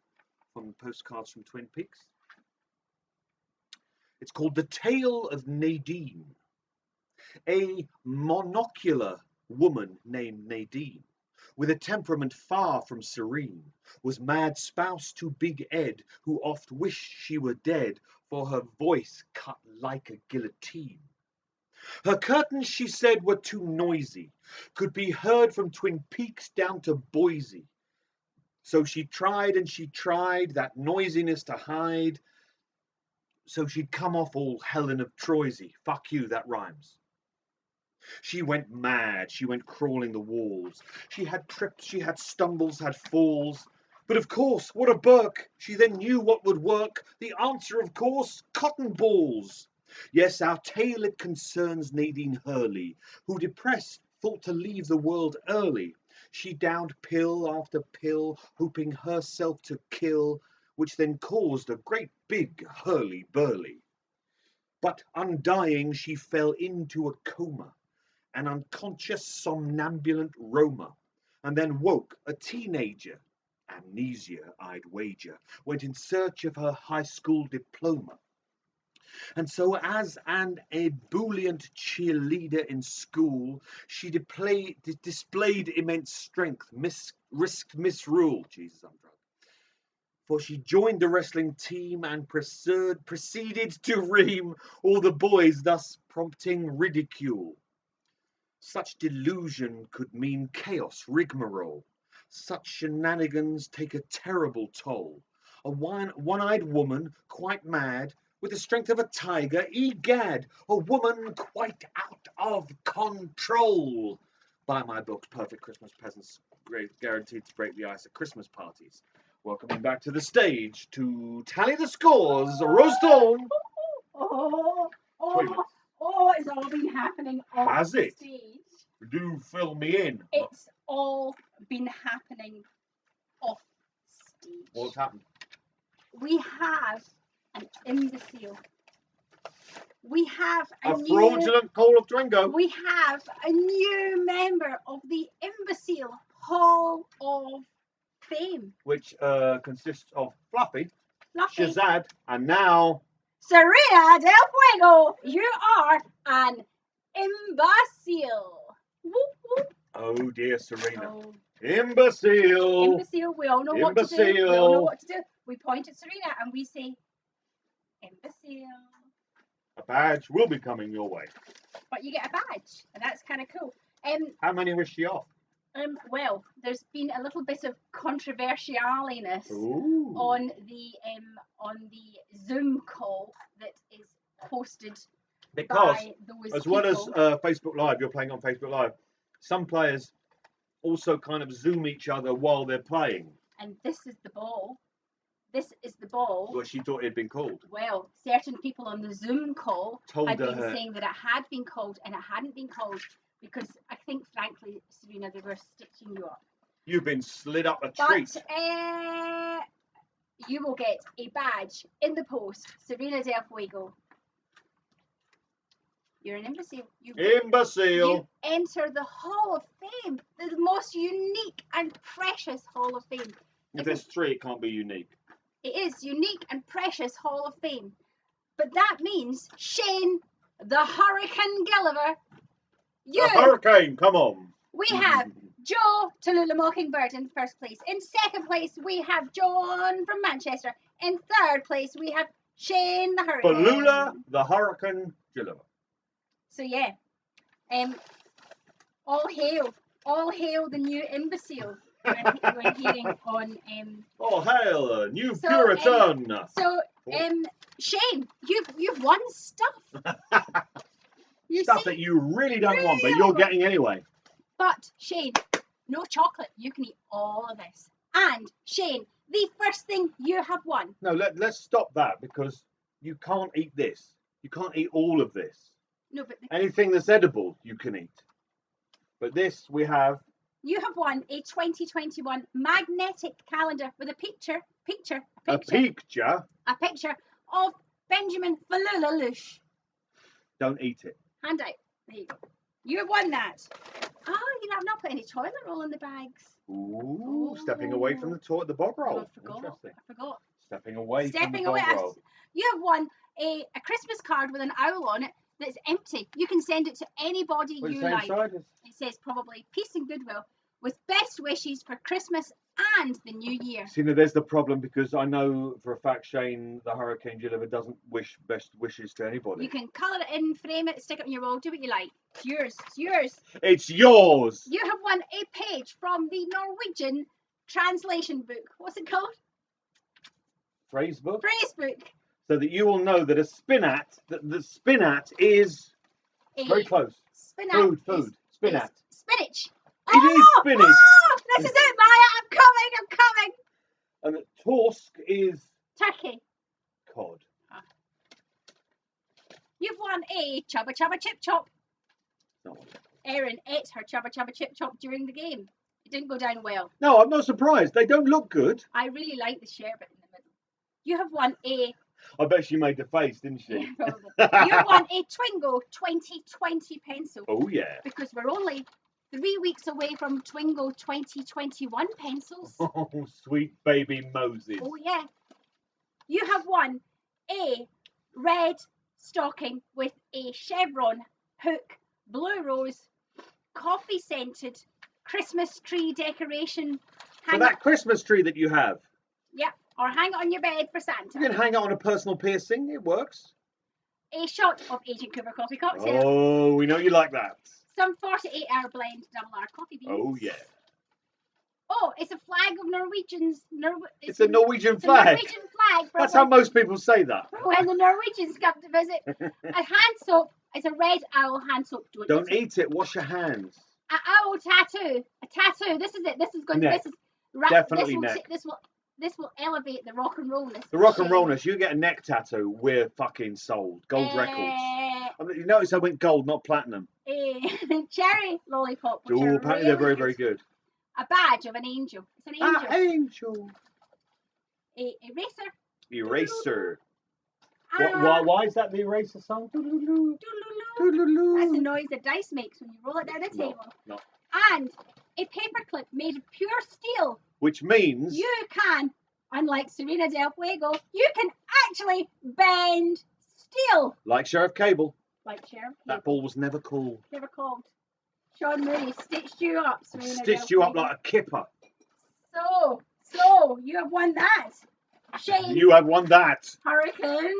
from Postcards from Twin Peaks. It's called The Tale of Nadine. A monocular woman named Nadine, with a temperament far from serene, was mad spouse to Big Ed, who oft wished she were dead, for her voice cut like a guillotine. Her curtains, she said, were too noisy, could be heard from Twin Peaks down to Boise. So she tried and she tried that noisiness to hide, so she'd come off all Helen of Troysy. Fuck you, that rhymes. She went mad, she went crawling the walls. She had trips, she had stumbles, had falls. But of course, what a Burke! She then knew what would work. The answer, of course, cotton balls. Yes, our tale, it concerns Nadine Hurley, who, depressed, thought to leave the world early. She downed pill after pill, hoping herself to kill, which then caused a great big hurly-burly. But undying, she fell into a coma, an unconscious somnambulant roamer, and then woke a teenager. Amnesia, I'd wager, went in search of her high school diploma. And so, as an ebullient cheerleader in school, she displayed immense strength, risked misrule. Jesus, I'm drunk. For she joined the wrestling team and proceeded to ream all the boys, thus prompting ridicule. Such delusion could mean chaos, rigmarole. Such shenanigans take a terrible toll. A one-eyed woman, quite mad, with the strength of a tiger, egad, a woman quite out of control. Buy my books, Perfect Christmas Peasants, guaranteed to break the ice at Christmas parties. Welcoming back to the stage to tally the scores, Rosethorn. It's all been happening on Has it? stage. Do fill me in. It's all been happening off stage. What's happened? We have an imbecile. We have a fraudulent call of Twingo. We have a new member of the Imbecile Hall of Fame, which consists of Fluffy, Fluffy, Shazad, and now Serena Del Fuego. You are an imbecile. Whoop, whoop. Oh dear, Serena. Oh. Imbecile. Imbecile. We all know what to do. We all know what to do. We point at Serena and we say, imbecile. A badge will be coming your way. But you get a badge, and that's kind of cool. How many was she off? Well, there's been a little bit of controversialiness on the Zoom call that is hosted by those as people. well as Facebook Live, you're playing on Facebook Live, some players also kind of Zoom each other while they're playing. And this is the ball. This is the ball. Well, she thought it had been called. Well, certain people on the Zoom call had been her saying that it had been called and it hadn't been called because I think, frankly, Serena, they were stitching you up. You've been slid up a treat. But you will get a badge in the post, Serena Del Fuego. You're an imbecile. You enter the Hall of Fame, the most unique and precious Hall of Fame. If there's three, it can't be unique. It is unique and precious Hall of Fame. But that means Shane, the Hurricane Gulliver. The Hurricane, come on. We have Joe Tallulah Mockingbird in first place. In second place, we have John from Manchester. In third place, we have Shane the Hurricane. Tallulah the Hurricane Gulliver. So yeah, all hail the new imbecile. we're hearing on. Oh, hail, a new So, Puritan! Shane, you've won stuff. You Stuff see? that you really don't want, but you're getting anyway. But Shane, no chocolate. You can eat all of this. And Shane, the first thing you have won. No, let's stop that, because you can't eat this. You can't eat all of this. No, but Anything that's edible, you can eat. But this, we have... You have won a 2021 magnetic calendar with a picture of Benjamin Falulalush. Don't eat it. Hand out. There you go. You have won that. Oh, you have not put any toilet roll in the bags. Ooh, stepping away from the bog roll. I forgot. Interesting. I forgot. Stepping away from the bog roll. You have won a Christmas card with an owl on it that's empty. You can send it to anybody you like. It says probably peace and goodwill with best wishes for Christmas and the new year. See, now there's the problem, because I know for a fact Shane, the Hurricane Deliver, doesn't wish best wishes to anybody. You can colour it in, frame it, stick it on your wall, do what you like. It's yours. It's yours. It's yours! You have won a page from the Norwegian translation book. What's it called? Phrase book? Phrase book. So that you will know that the spinat is very close. Spinat. Food. Spinat. Spinach. It is spinach. Oh, this is it, Maya. I'm coming. And torsk is Turkey. cod. You've won a Chubba Chubba Chip Chop. No. Erin ate her Chubba Chubba Chip Chop during the game. It didn't go down well. No, I'm not surprised. They don't look good. I really like the sherbet in the middle. You have won a... I bet she made the face, didn't she? Yeah, probably. You have won a Twingo 2020 pencil. Oh, yeah. Because we're only 3 weeks away from Twingo 2021 pencils. Oh, sweet baby Moses. Oh, yeah. You have won a red stocking with a chevron hook, blue rose, coffee scented Christmas tree decoration. So that Christmas tree that you have. Yeah, or hang it on your bed for Santa. You can hang it on a personal piercing. It works. A shot of Agent Cooper coffee cocktail. Oh, we know you like that. Some 48-hour blend double R coffee beans. Oh, yeah. Oh, it's a flag of Norwegians. It's a Norwegian flag. Norwegian flag. That's how most people say that. When the Norwegians come to visit. A hand soap. It's a red owl hand soap. Don't eat it. Wash your hands. An owl tattoo. A tattoo. This is it. This is going. Neck. This is Definitely neck. This will elevate the rock and rollness. The rock and rollness. You get a neck tattoo, we're fucking sold. Gold records. I mean, you notice I went gold, not platinum. Cherry lollipop. Oh, apparently they're very, very good. A badge of an angel. It's an angel. Angel. A eraser. Eraser. Ah. Why is that the eraser song? Doodle-doo. Doodle-doo. That's the noise the dice makes when you roll it down the table. No. And a paperclip made of pure steel. Which means you can, unlike Serena Del Fuego, you can actually bend steel. Like Sheriff Cable. Like Sheriff Cable. That ball was never called. Never called. Sean Mooney stitched you up, Serena Stitched Del you up Fuego. like a kipper. So, you have won that. Shane. You have won that. Hurricane.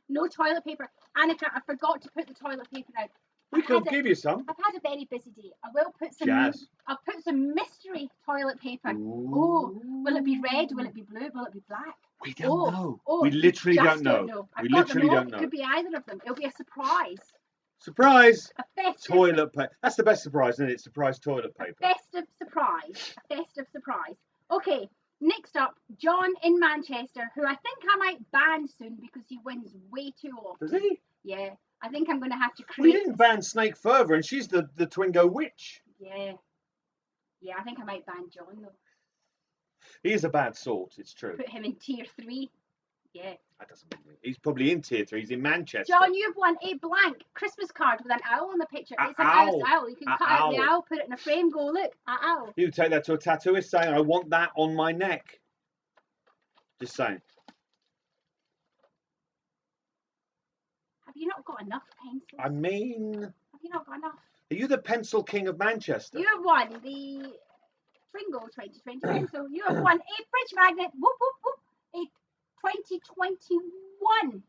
No toilet paper. Annika, I forgot to put the toilet paper out. We could give you some. I've had a very busy day. I will put some. Jazz. I'll put some mystery toilet paper. Ooh. Oh, will it be red? Will it be blue? Will it be black? We don't know. Oh, we literally just don't know. I've We got them literally all. don't know. It could be either of them. It'll be a surprise. Surprise! A festive, Toilet paper. That's the best surprise, isn't it? Surprise toilet paper. festive surprise. A festive surprise. Okay, next up, John in Manchester, who I think I might ban soon because he wins way too often. Does he? Yeah, I think I'm going to have to create. We didn't ban Snake Further, and she's the Twingo witch. Yeah. Yeah, I think I might ban John though. He is a bad sort, it's true. Put him in tier 3. Yeah. That doesn't mean he's probably in tier 3. He's in Manchester. John, you've won a blank Christmas card with an owl on the picture. A It's an owl. owl. You can A cut out the owl. owl, put it in a frame, go look, an owl. You take that to a tattooist saying, I want that on my neck. Just saying. Have you not got enough pencils? I mean, Have you not got enough? are you the pencil king of Manchester? You have won the Twingo 2020 pencil. You have won a fridge magnet. Whoop, whoop, whoop. A 2021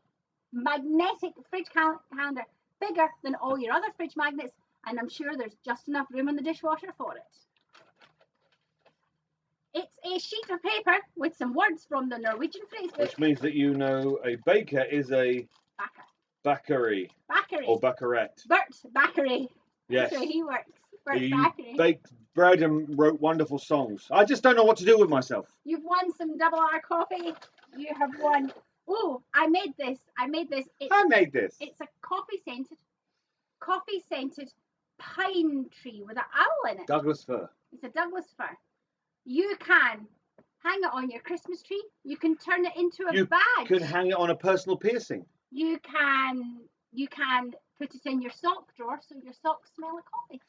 magnetic fridge calendar. Bigger than all your other fridge magnets. And I'm sure there's just enough room in the dishwasher for it. It's a sheet of paper with some words from the Norwegian phrase book. Which means that you know a baker is a bakery. Bakery. Or bakerette. Bert Bakery. Yes. That's where he works. Bert He Bakery. baked bread and wrote wonderful songs. I just don't know what to do with myself. You've won some double R coffee. You have won. Oh, I made this. I made this. I made this. It's a coffee scented pine tree with an owl in it. Douglas fir. It's a Douglas fir. You can hang it on your Christmas tree. You can turn it into a badge. You can hang it on a personal piercing. You can put it in your sock drawer so your socks smell of coffee.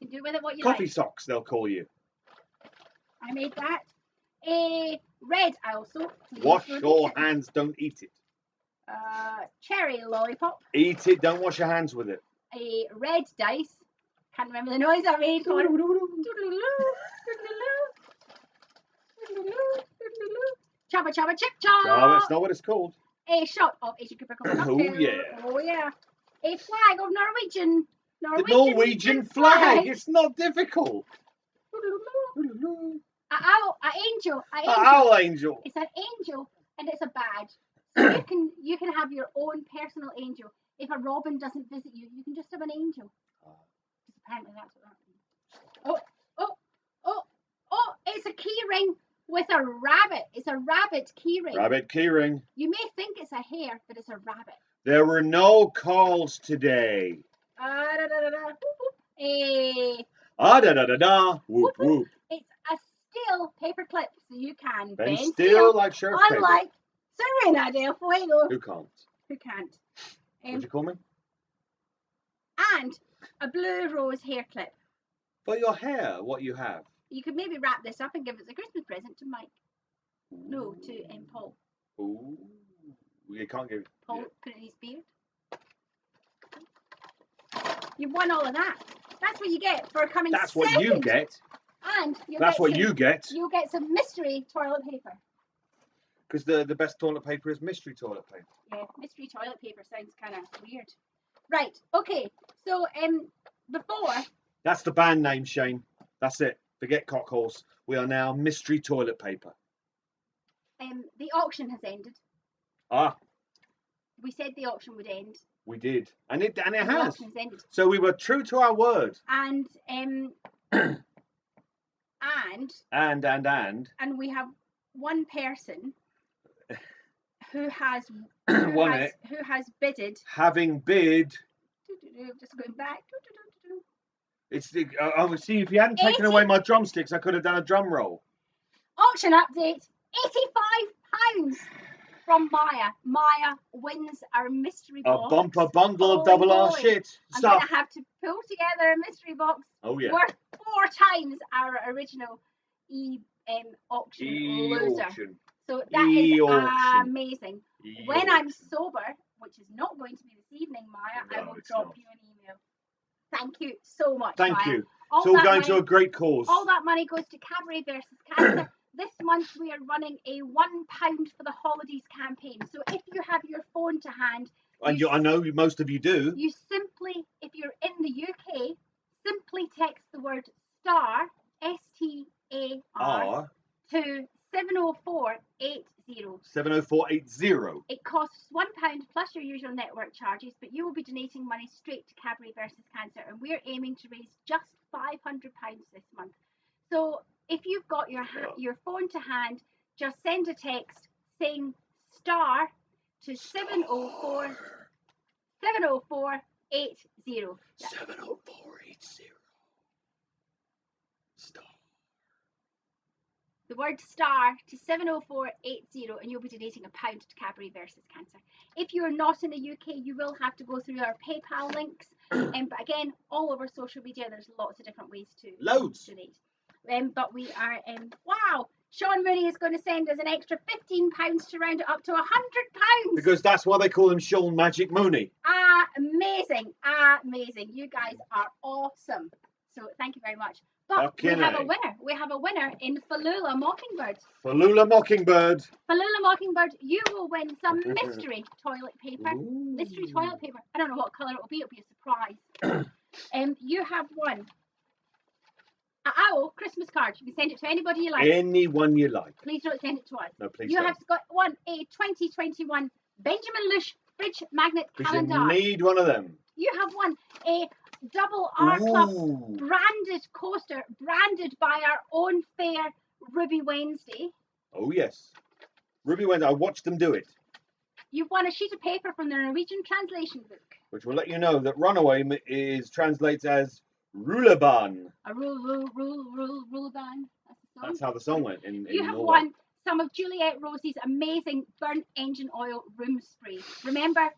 You can do with it what you like. Coffee socks, they'll call you. I made that. A red also. Wash your hands, don't eat it. Cherry lollipop. Eat it, don't wash your hands with it. A red dice. Can't remember the noise I made. Chubba chubba chip chop. Oh, that's not what it's called. A shot of Asian Cooper cocktail. Oh, yeah. Oh, yeah. A flag of Norwegian. The Norwegian flag. It's not difficult. An owl, an angel. An owl angel. It's an angel and it's a badge. So you can have your own personal angel. If a robin doesn't visit you, you can just have an angel. Apparently that's what that means. Oh, it's a key ring with a rabbit. It's a rabbit key ring. Rabbit key ring. You may think it's a hare, but it's a rabbit. There were no calls today. Whoop whoop. It's a steel paper clip, so you can Bend bend steel like sheriff paper. Unlike Serena del Fuego. Who can't? Who can't? What'd you call me? And a blue rose hair clip. For your hair, what you have? You could maybe wrap this up and give it as a Christmas present to Mike. No, to Paul. Ooh. You can't give Paul, put it in his beard. You've won all of that. That's what you get for coming That's second. what you get. And That's what you get. You'll get some mystery toilet paper. Because the best toilet paper is mystery toilet paper. Yeah, mystery toilet paper sounds kind of weird. Right, okay. So, before... That's the band name, Shane. That's it. Forget Cockhorse. We are now mystery toilet paper. The auction has ended. Ah. We said the auction would end. We did. And it has. The auction's ended. So we were true to our word. And we have one person who has bidded. Having bid. Just going back. It's the. See, if you hadn't taken away my drumsticks, I could have done a drum roll. Auction update: £85 from Maya. Maya wins our mystery box. A bumper bundle of double R shit I'm stuff. going to have to pull together a mystery box. Oh yeah. Worth 4 times our original auction loser. So that is amazing. When I'm sober, which is not going to be this evening, Maya, I will drop you an email. Thank you so much, Maya. Thank you. It's all going to a great cause. All that money goes to Cabaret versus Cancer. This month we are running a £1 for the holidays campaign. So if you have your phone to hand, and I know most of you do. You simply, if you're in the UK, simply text the word STAR, STAR, to 70480. 70480. It costs £1 plus your usual network charges, but you will be donating money straight to Cabaret versus Cancer, and we're aiming to raise just £500 this month. So if you've got your phone to hand, just send a text saying STAR to 70480. 70480. STAR. The word STAR to 70480, and you'll be donating £1 to Cabaret versus Cancer. If you're not in the UK, you will have to go through our PayPal links. But again, all over social media, there's lots of different ways to donate. But we are, wow, Sean Mooney is going to send us an extra £15 to round it up to £100. Because that's why they call him Sean Magic Mooney. Amazing. You guys are awesome. So thank you very much. But we have a winner. We have a winner in Falula Mockingbird. Falula Mockingbird. Falula Mockingbird, you will win some mystery toilet paper. Ooh. Mystery toilet paper. I don't know what colour it will be. It'll be a surprise. You have won owl Christmas card. You can send it to anybody you like. Anyone you like. Please don't send it to us. No, please You don't. have got a 2021 Benjamin Lush fridge magnet Because calendar. you need one of them. You have won a double R Club Ooh. branded coaster, branded by our own fair Ruby Wednesday. Oh, yes. Ruby Wednesday, I watched them do it. You've won a sheet of paper from the Norwegian translation book. Which will let you know that Runaway translates as Rulebahn. A rule band. That's how the song went in You have Norway. won some of Juliette Rose's amazing burnt engine oil room spray. Remember,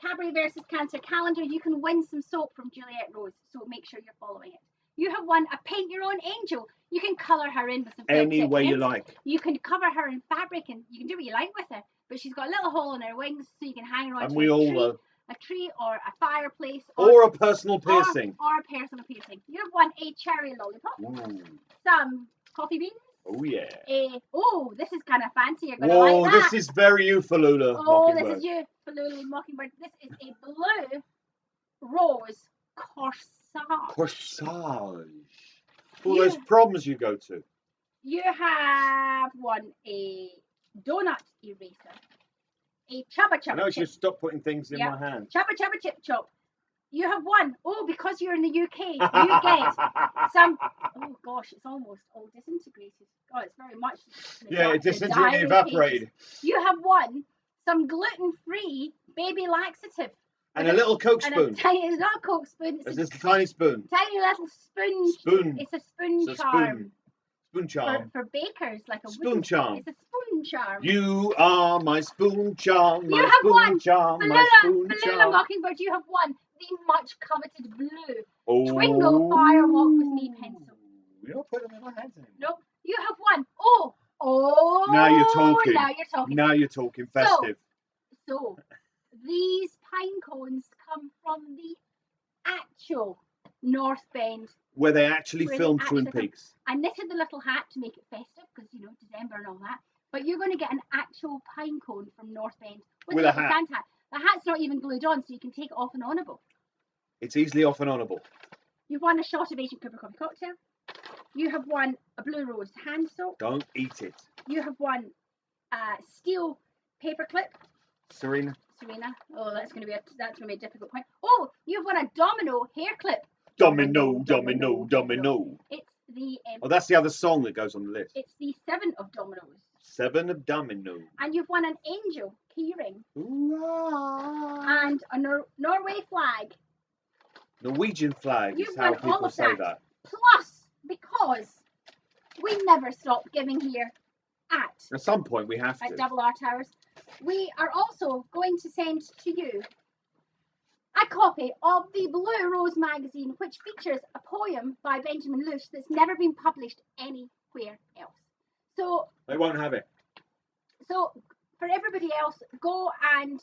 Cabaret versus Cancer calendar, you can win some soap from Juliette Rose, so make sure you're following it. You have won a paint your own angel. You can colour her in with some Any tip way you hints. like. You can cover her in fabric and you can do what you like with her. But she's got a little hole in her wings so you can hang her And onto we all a tree or a fireplace. Or a personal piercing. Or a personal piercing. You have won a cherry lollipop. Ooh. Some coffee beans. Oh, yeah. This is kind of fancy. You're going to Whoa, like that. this is very you, Falula. Oh, Mockingbird. this is you, Falula Mockingbird. This is a blue rose corsage. Corsage. All those proms you go to. You have won a donut eraser, a chubba I know chubba you chip, stop putting things in my hand. chubba chubba chip chop. You have won. Oh, because you're in the UK, you get some. Oh gosh, it's almost all disintegrated. Oh, it's very much. Yeah, it disintegrated, evaporated. You have won some gluten-free baby laxative. And a little Coke And spoon. it's not a Coke spoon. It's just a tiny spoon. Tiny little spoon. Spoon. It's a spoon It's a charm. Spoon charm. For bakers, like a Spoon charm. It's a spoon charm. You are my spoon charm. You My have spoon won. charm. My spoon Falula charm. Mockingbird, you have won the much coveted blue Oh. Twingo Firewalk with Me pencil. You don't put them in my hands anymore. Nope. You have won. Oh. Now you're talking. Now you're talking. Now you're talking festive. So these pine cones come from the actual North Bend. Where they actually Where filmed they Twin actually Peaks. I knitted the little hat to make it festive because, you know, December and all that. But you're going to get an actual pine cone from North Bend with a little hat. Santa hat. The hat's not even glued on, so you can take it off and onable. It's easily off and onable. You've won a shot of Asian Cooper Coffee Cocktail. You have won a Blue Rose hand soap. Don't eat it. You have won a steel paper clip. Serena. Oh, that's going to be a difficult point. Oh, you've won a domino hair clip. Domino, domino, domino. It's the Oh, that's the other song that goes on the list. it's the 7 of dominoes. 7 of domino. And you've won an angel keyring Ooh. and a Norway flag. Norwegian flag is You've how won all people of say that. that. Plus, because we never stop giving here At some point we have at to. Double R Towers, we are also going to send to you a copy of the Blue Rose magazine, which features a poem by Benjamin Lush that's never been published anywhere else. So They won't have it. So for everybody else, go and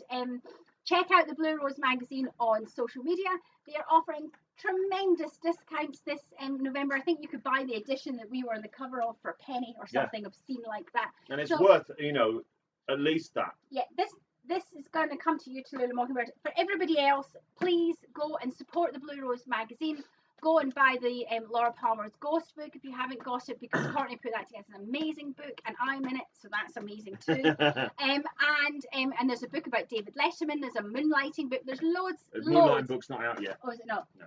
check out the Blue Rose magazine on social media. They are offering tremendous discounts this November. I think you could buy the edition that we were on the cover of for a penny or something obscene like that. And it's So- worth, at least that. Yeah, this is going to come to you, Tallulah Mockingbird. For everybody else, please go and support the Blue Rose magazine. Go and buy the Laura Palmer's Ghost book if you haven't got it, because Courtney put that together. It's an amazing book, and I'm in it, so that's amazing too. And there's a book about David Letterman. There's a moonlighting book. There's loads. The Moonlight book's not out yet. Oh, is it not? No.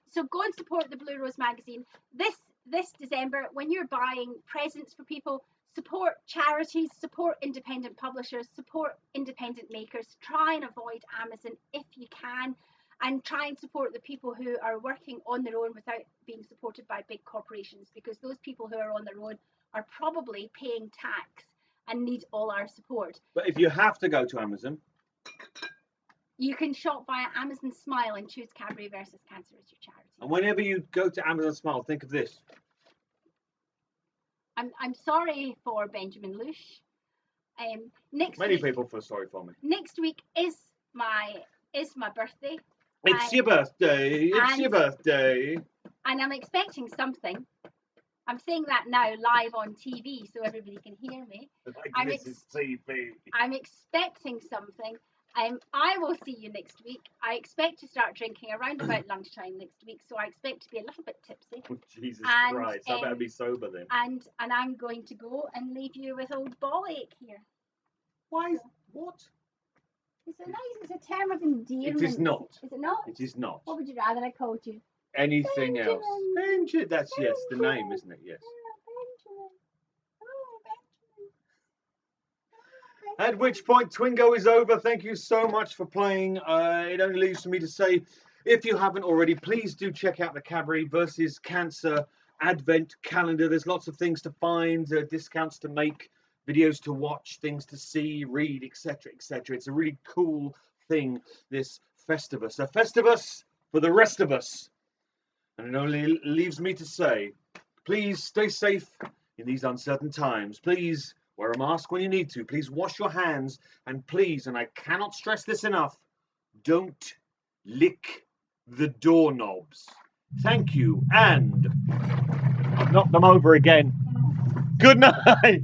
So go and support the Blue Rose magazine this December. When you're buying presents for people, support charities, support independent publishers, support independent makers. Try and avoid Amazon if you can, and try and support the people who are working on their own without being supported by big corporations, because those people who are on their own are probably paying tax and need all our support. But if you have to go to Amazon, You can shop via Amazon Smile and choose Cabaret versus Cancer as your charity. and whenever you go to Amazon Smile, think of this. I'm sorry for Benjamin Lush. Many people feel sorry for me. Next week is my birthday. It's your birthday. It's your birthday. And I'm expecting something. I'm saying that now live on TV so everybody can hear me. Like I'm this is TV. I'm expecting something, I will see you next week. I expect to start drinking around about lunchtime next week, so I expect to be a little bit tipsy. Oh, Jesus And, Christ, I better be sober then. And I'm going to go and leave you with old Ballyache here. Why? What? It's a nice, it's a term of endearment. It is not. Is it not? It is not. What would you rather I called you? Anything Benjamin. else? Benjamin. That's yes, the name, isn't it? Yes. Benjamin. Oh, Benjamin. At which point Twingo is over. Thank you so much for playing. It only leaves for me to say, if you haven't already, please do check out the Cadbury versus Cancer Advent Calendar. There's lots of things to find, discounts to make, videos to watch, things to see, read, etc., etc. It's a really cool thing, this Festivus. A Festivus for the rest of us. And it only leaves me to say, please stay safe in these uncertain times. Please wear a mask when you need to. Please wash your hands. And please, and I cannot stress this enough, don't lick the doorknobs. Thank you. And I've knocked them over again. Good night.